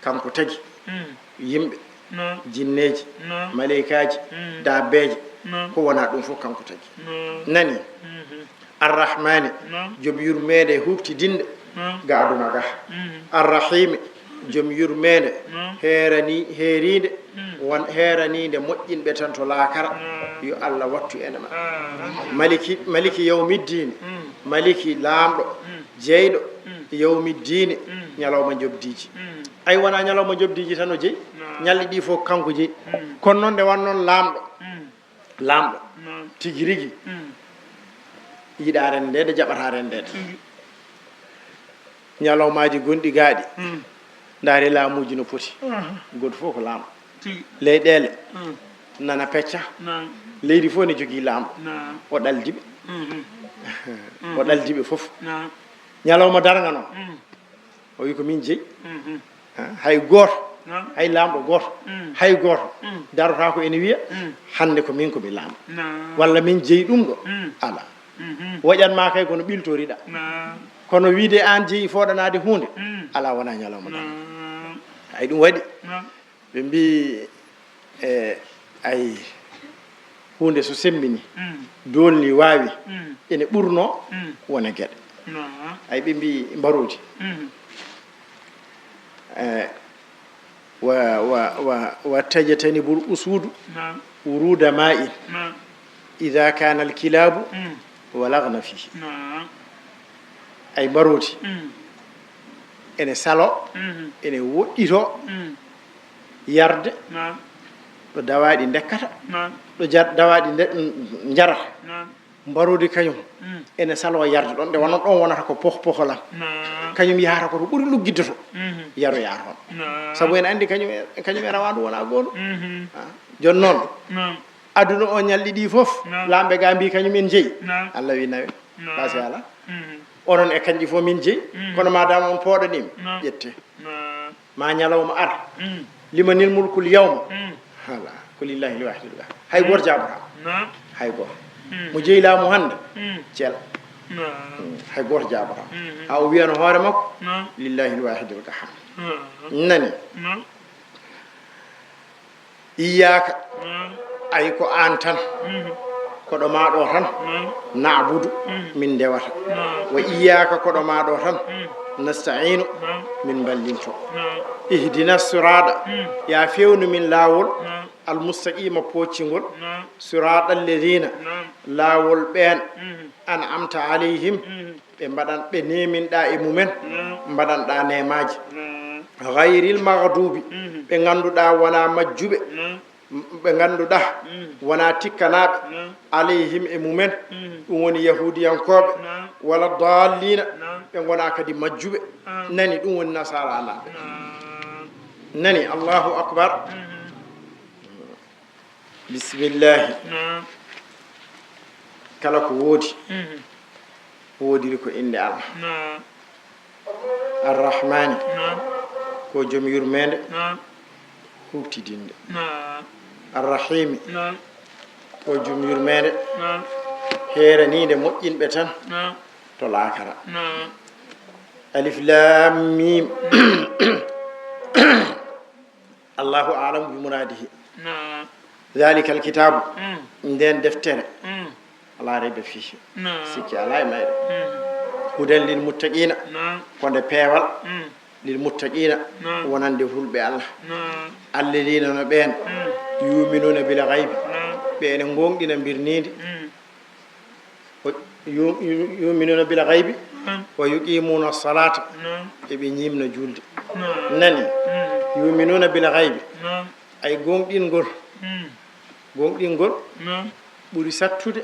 kanko tagi yimɓe jinneji malaikaji dabbeje ko wona ɗum fof kanko tagi nani arrahmani joom yurmede huftidinde ga aduna ga arrahimi joom yurmede heeride won heeranide moƴƴinɓe tan to laakara yo Allah wattu ene ma maliki yawmiddine maliki laamɗo jeyɗo yawmiddine ñalawma jobdiji ay wona ñalawma jobdiji tan o jeeyi ñalɗi ɗi fof kanko jeeyi kono noon nde wannoon laamɗo tigi rigui yiiɗa rende nde jaɓata rende nde ñalawmaji gonɗi gaaɗi ndaari laamuji no poti goto fof ko laamɗo leyɗele nana pecca leydi fof ne jogui laamɗo o ɗaldiɓe o ɗaldiɓe fof ñalawma darga noon o wi ko min jeeyi hay goto hay laamɗo goto hay goto darota ko ene wiya hande ko min komi laamɗo walla min jeeyi ɗum ɗo ala woƴanma kay kono ɓiltoriɗa kono wiide an jeeyi foɗanade hunde ala wona ñalawma darga ay ɗum waɗi ɓe mbi ay hunde so sembini dolni wawi ene ɓurno wona gueɗe ay ɓe mbi mbarodi وتجتنب الأسود ورود ماء إذا كان الكلاب ولغن فيه أي بروتي ene salo ene woɗɗito yarde ɗo dawaɗi dekkata ɗo dawaɗi jarata mbarodi kañum ene salo yarde ɗon nde wonon ɗon wonata ko pohpoholam kañum yahata ko to ɓuuri luggidde to yaro ya toon saabu en andi kañum e rawandu wona goonɗo joni noon aduna o ñalɗi ɗi foof lamɓe ga mbi kañum en jeeyi Allah wi nawe basi ala onon e kanƴi fof min jeeyi kono madama on pooɗanimi ƴette ma ñalawma ar limanil mulkul yawma ala ko lillahi lwahidul qahar hay goto jaɓata hay goto mo jeeyilamu hande ceel hay goto jaɓata ha o wiyano hoore makko lillahi lwahidul qahar nani iyaka ay ko an tan koɗo maɗo tan na'budu min dewata wa iyyaka koɗo maɗo tan nasta'inu min ballinto ihdina sirada ya fewnu min lawol almustaqima poccingol sirada alladhina lawol ɓen an'amta alayhim ɓe mbaɗan ɓe neminɗa e mumen mbaɗanɗa nemaji ghayril maghdubi ɓe ganduɗa wona majjuɓe ɓe ganduɗa wona tikkanaɓe alayhim e mumen ɗum woni yahudiyankoɓe wala dallina ɓe gona kadi majjuɓe nani ɗum woni nasara naɓe nani allahu akbar bisimillahi kala ko woodi woodiri ko inde allah arrahmani ko joom yurmede huftidinde arrahimi ko joom yurmede heeranide moƴƴinɓe tan to laakara alif lam mim allahu a'lamu bi muradihi dhalika alkitabu nden deftere ala rayba fihi sikki ala e mayɗo hudan lil muttaqina konde peewal lil muttaqina wonande hulɓe allah alladina no ɓen yuminuna bil ghaibi ɓe ne gonɗina birnidi yuminuna bil ghaibi wa yuqimuna salata eɓe ñimna julde nani yuminuna bil ghaibi ay gonɗingol ɓuri sattude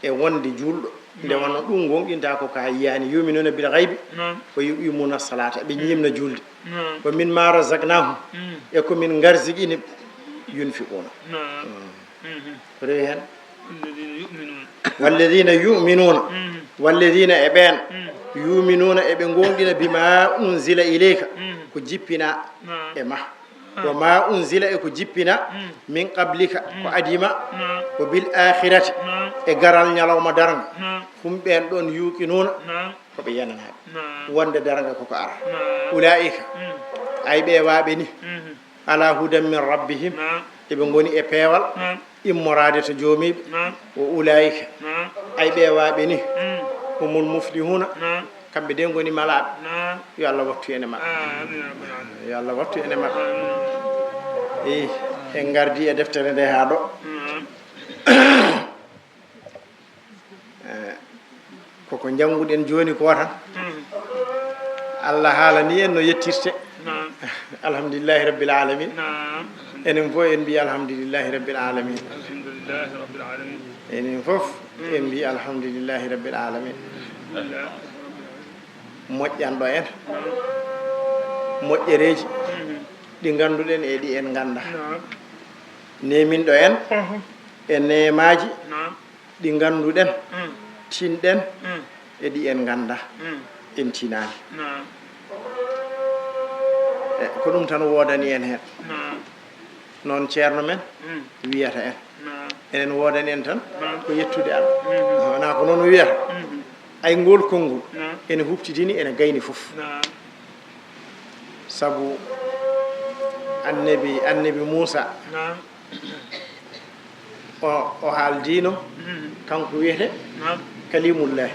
e wonde julɗo nde wonno ɗum gonɗinta ko ka yiyani yuminuna bil ghaibi wa yuqimuna salata ɓe ñimna julde wa min ma razaqnahum e ko min garsiqini yunfiquna rewi hen walladina yuminuna walladina e ɓen yuminuna eɓe gonɗina bima unzila ilayka ko jippina e ma wa ma unzila e ko jippina min qablika ko adima wa bil akhirati e garal ñalawma darga hum ɓen ɗon yuqinuna koɓe yananaɓe wonde darga koko ara ulaika ay ɓe waɓe ni ala hudan min rabbihim eɓe goni e peewal immorade to joomiɓe wa ulaika ay ɓe waɓe ni humul muflihuna kamɓe de goni malaɓe yo Allah wattu ene maɓɓe yo Allah wattu ene maɓɓe eyi en gardi e deftere nde ha ɗo koko jangguɗen joni ko tan Allah haalani en no yettirte alhamdulillahi rabbil alamin enen fof en mbi alhamdulillahi rabbil alamin enen fof en mbi alhamdulillahi rabbil alamin moƴƴanɗo en moƴƴereji ɗi ganduɗen e ɗi en ganda neminɗo en e nemaji ɗi ganduɗen tinɗen e ɗi en ganda en tinani ko ɗum tan wodani en hen noon ceerno men wiyata en enen wodani en tan ko yettude Allah wona ko noon wiyata ay ngol konngol ene huftidini ene gayni fof sabu annabi Moussa o haaldino kanko wiyete kalimullahi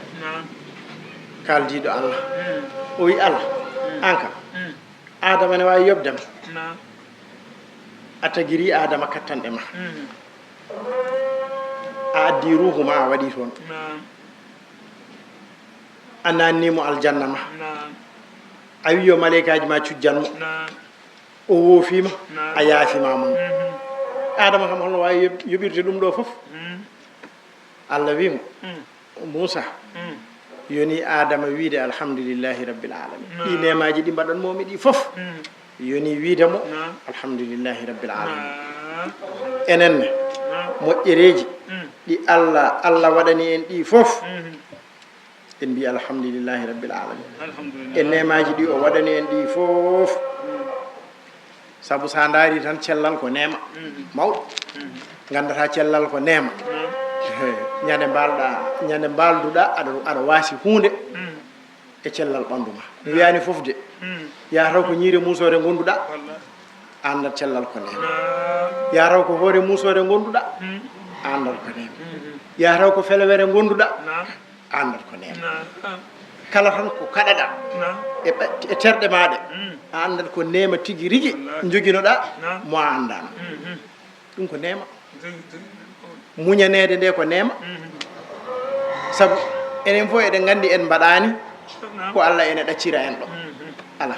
kaldiɗo Allah o wi Allah an kam adama ne wawi yobdema a tagiri adama kattanɗe ma a addi ruhu ma a waɗi toon a nannimo aljanna ma a wi yo maleykaji ma cujjanmo o woofima a yaafima mum adama kam holno wawi yoɓirde ɗum ɗo foof Allah wimo Moussa yoni adama wiide alhamdulillahi rabbil alamin ɗi nemaji ɗi mbaɗanmomi ɗi foof yoni wiidemo alhamdulillahi rabbil alamin enenne moƴƴereji ɗi Allah waɗani en ɗi foof en mbi alhamdulillahi rabbil alamin e nemaji ɗi o waɗani en ɗi foof saabu sa daari tan cellal ko nema mawɗo gandata cellal ko nema ñande mbalduɗa aɗa waasi hunde e cellal ɓandu ma mi wiyani foof de yataw ko ñiire musore gonduɗa andat cellal ko nema yataw ko hoore musore gonduɗa andat ko nema yataw ko felewere gonduɗa andat ko nema kala tan ko kaɗaɗa e terɗe maɗe a andat ko nema tigui rigui joguinoɗa mo a andano ɗum ko nema muñanede nde ko nema saabu enen fof eɗen gandi en mbaɗani ko Allah ene ɗaccira en ɗo ala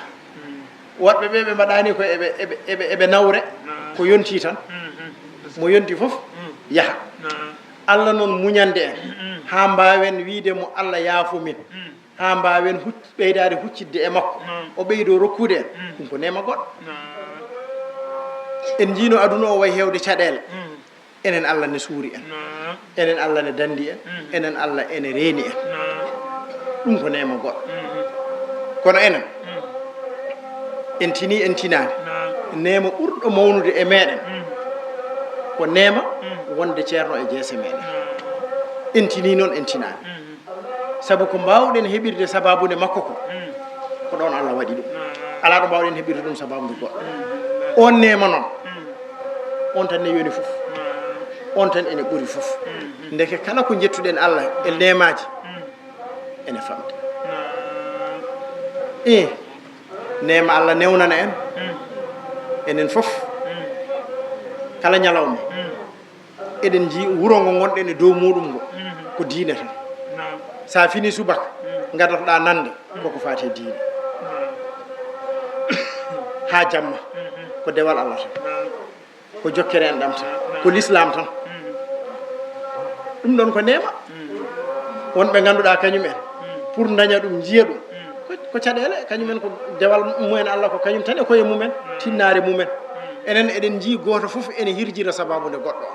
woɓɓe ɓe ɓe mbaɗani ko eɓe nawre ko yonti tan mo yonti foof yaaha Allah noon muñande en ha mbawen wiide mo Allah yaafo min ha mbawen ɓeydade huccidde e makko o ɓeydo rokkude en ɗum ko nema goɗɗo en jiino aduna o way hewde caɗele enen Allah ne suuri en enen Allah ne dandi en enen Allah ene reeni en ɗum ko nema goɗɗo kono enen en tini en tinani nema ɓurɗo mawnude e meɗen ko nema wonde ceerno e jeese meɗen en tini noon en tinani saabu ko mbawɗen heɓirde sababude makko ko ɗon Allah waɗi ɗum ala ɗo mbawɗen heɓirde ɗum sababude goɗɗo on nema noon on tan ne yoni fof on tan ene ɓuri fof ndeke kala ko jettuɗen Allah e nemaji ene famde nema Allah newnana en enen fof kala ñalawma eɗen ji wuro ngo gonɗen e dow muɗum ngo ko diine tan sa fini subaka gadatoɗa nande koko fati diine ha jamma ko dewal Allah tan ko jokkere en ɗam tan ko l'islam tan ɗum ɗon ko nema wonɓe ganduɗa kañum en pour daña ɗum jiya ɗum ko caɗele kañumen ko dewal mumen Allah ko kañum tan e koye mumen tinnare mumen enen eɗen jii goto foof ene hirjira sababude goɗɗo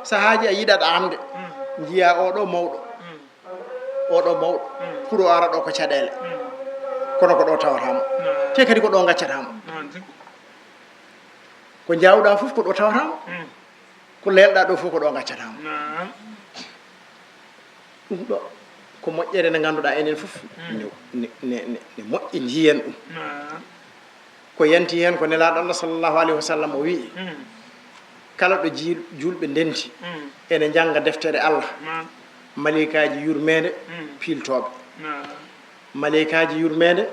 sahaji a yiɗat amde jiya oɗo mawɗo pour o ara ɗo ko caɗele kono ko ɗo tawatamo te kadi ko ɗo gaccatamo ko jawɗa foof ko ɗo tawatamo ko lelɗa ɗo fof ko ɗo gaccatamo ɗum ɗo ko moƴƴere nde ganduɗa enen foof ne moƴƴi jiyen ɗum ko yanti hen ko nelaɗo Allah sallllahu alayhi wa sallam o wi kala ɗo julɓe ndenti ene janga deftere Allah malikaji yurmede piltoɓe malikaji yurmede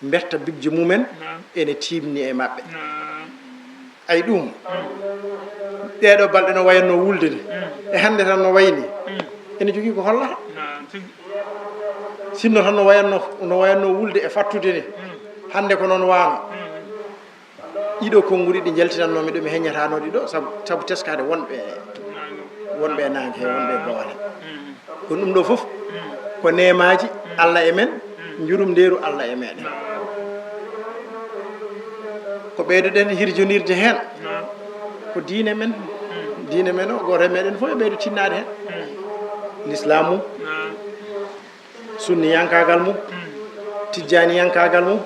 berta bibje mumen ene timni e mabɓe ay ɗum ɗeɗo balɗe no wayanno wulde ni e hande tan no wayni ene jogui ko hollata sinno tan no wayanno wulde e fattude ni hande ko noon wano ɗiɗo konnguri ɗi jaltinannomi ɗo mi heññatanoɗi ɗo saabu teskade wonɓe nangue he wonɓe bowale kono ɗum ɗo foof ko nemaji Allah e men jurum nderu Allah e meɗen ko ɓeydoɗen hirjonirde hen ko diine men o goto e meɗen fof e ɓeydo tinnade hen l'islam mum sunniyankagal mum tijjaniyankagal mum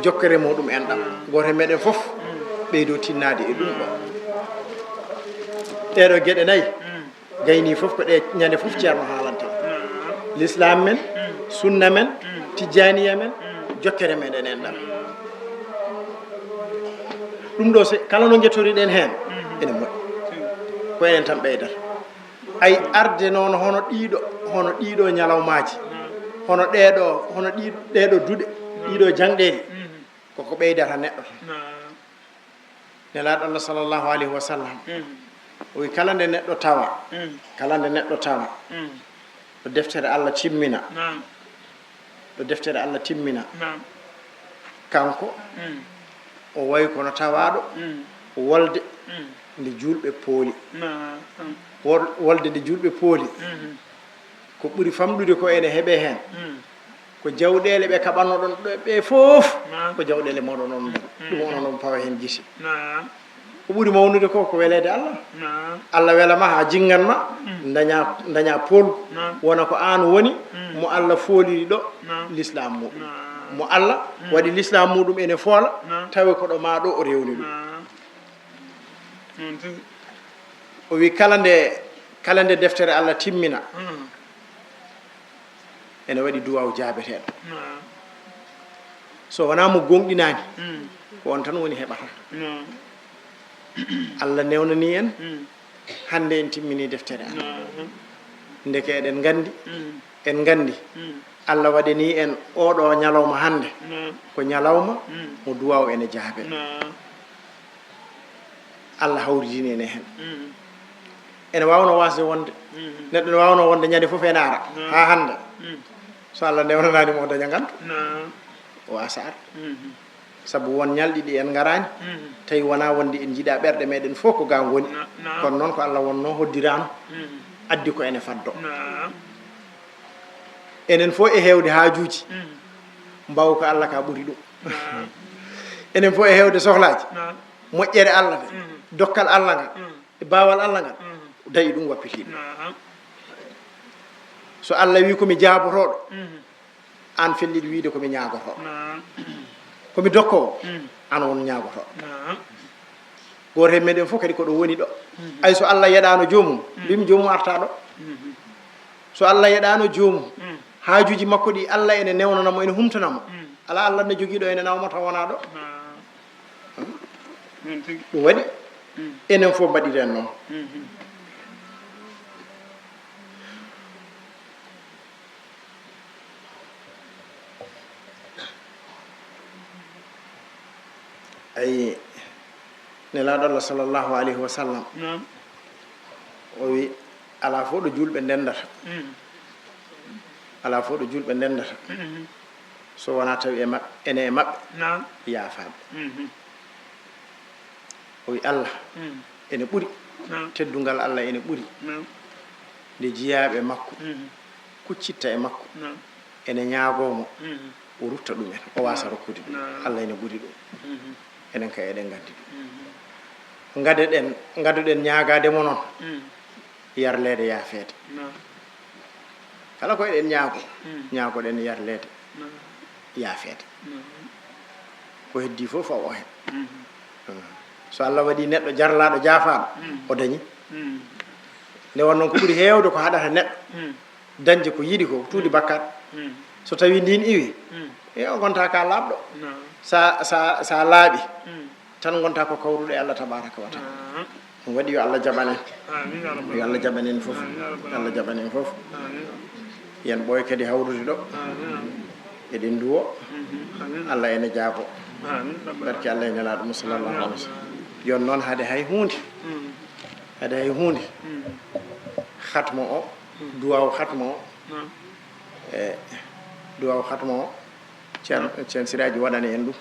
jokkere muɗum en ɗam goto e meɗen fof ɓeydo tinnade e ɗum ɗo ɗeɗo gueɗe nayyi gayni fof ko ɗe ñande fof ceerno haalanta l'islam men sunna men tijjaniya men jokkere meɗen en ɗam ɗum ɗo kala no jettoriɗen hen ene moƴƴi ko enen tan ɓeydata ay arde noon hono ɗiɗo ñalawmaji hono ɗeɗo duɗe ɗiɗo jangɗeɗi koko ɓeydata neɗɗo nelaɗo Allah sallllahu alayhi wa sallam o wi kala nde neɗɗo tawa ɗo deftere Allah timmina ɗo deftere Allah timmina kanko o wayi kono tawaɗo wolde nde julɓe pooli wolde nde julɓe pooli ko ɓuri famɗude ko ene heeɓe hen ko jawɗele ɓe kaɓanno ɗon ɓe fof ko jawɗele moɗon on ɗon ɗum onon on pawa hen gisi ko ɓuri mawnude ko ko welede Allah Allah welama ha jinganma daña polgu wona ko an woni mo Allah fooliri ɗo l'islam muɗum mo Allah waɗi l'islam muɗum ene foola tawi koɗo ma ɗo o rewni ɗum o wi kala nde deftere Allah timmina ene waɗi duwaw jaabeteɗo so wona mo gonɗinani ko on tan woni heɓata Allah newnani en hande en timmini deftere Allah ndeke eɗen gandi Allah waɗani en oɗo ñalawma hande ko ñalawma mo duwaw ene jaabe Allah hawridini ene hen ene wawno wasde wonde neɗɗo ne wawno wonde ñande fof ene ara ha hande so Allah newnanani mo daña gantu o wasa ar sabu won ñalɗi ɗi en garani tawi wona wonde en jiiɗa ɓerɗe meɗen fof ko ga goni kono noon ko Allah wonno hoddirano addi ko ene faddo enen fof e hewde haajuji mbaw ko Allah ka ɓuuri ɗum enen fof e hewde sohlaji moƴƴere Allah nde dokkal Allah ngal e bawal Allah ngal dañi ɗum wappitiɗo so Allah wi komi jaabotoɗo an felliɗo wiide komi ñaagotoɗo komi dokkowo an won ñaagotoɗo goto hen meɗen fof kadi koɗo woni ɗo ay so Allah yeɗano jomum mbimi jomum arta ɗo so Allah yeɗano jomum haajuji makko ɗi Allah ene newnanamo ene humtanamo ala Allah ne joguiɗo ene nawma taw wona ɗo ɗum waɗi enen fof mbaɗiren noon ay nelaɗo Allah sallllahu alayhi wa sallam o wi ala fof ɗo julɓe ndendata ala fof ɗo julɓe ndendata so wona tawi ene e maɓɓe yaafaɓe o wi Allah ene ɓuuri teddungal Allah ene ɓuuri nde jiyaɓe makko kuccitta e makko ene ñaagomo o rutta ɗumen o wasa rokkude ɗum Allah ene ɓuuri ɗum enen kay eɗen gandi ɗum gadoɗen ñagademo noon yarlede yaafede kala ko eɗen ñaagoɗen yarlede yaafede ko heddi fof faw o hen so Allah waɗi neɗɗo jarlaɗo jaafaɗo o dañi nde won noon ko ɓuuri hewde ko haɗata neɗɗo dañde ko yiɗi ko tuuɗi bakkat so tawi ndin iwi e o gonta ka laaɓɗo sa laaɓi tan gonta ko kawruɗo e Allah tabaraka wa taala ɗum waɗi yo Allah jaɓanen yo Allah jaɓanen fof yo Allah jaɓanen fof yen ɓooy kadi hawrude ɗo eɗen duwo Allah ene jaabo barke Allah e nelaɗo mo sallallahu alaihi wa sallam yon noon haade hay hunde khatmo o duwaw khatmo o e duwaw khatmo o ceerno siraji waɗani en ɗum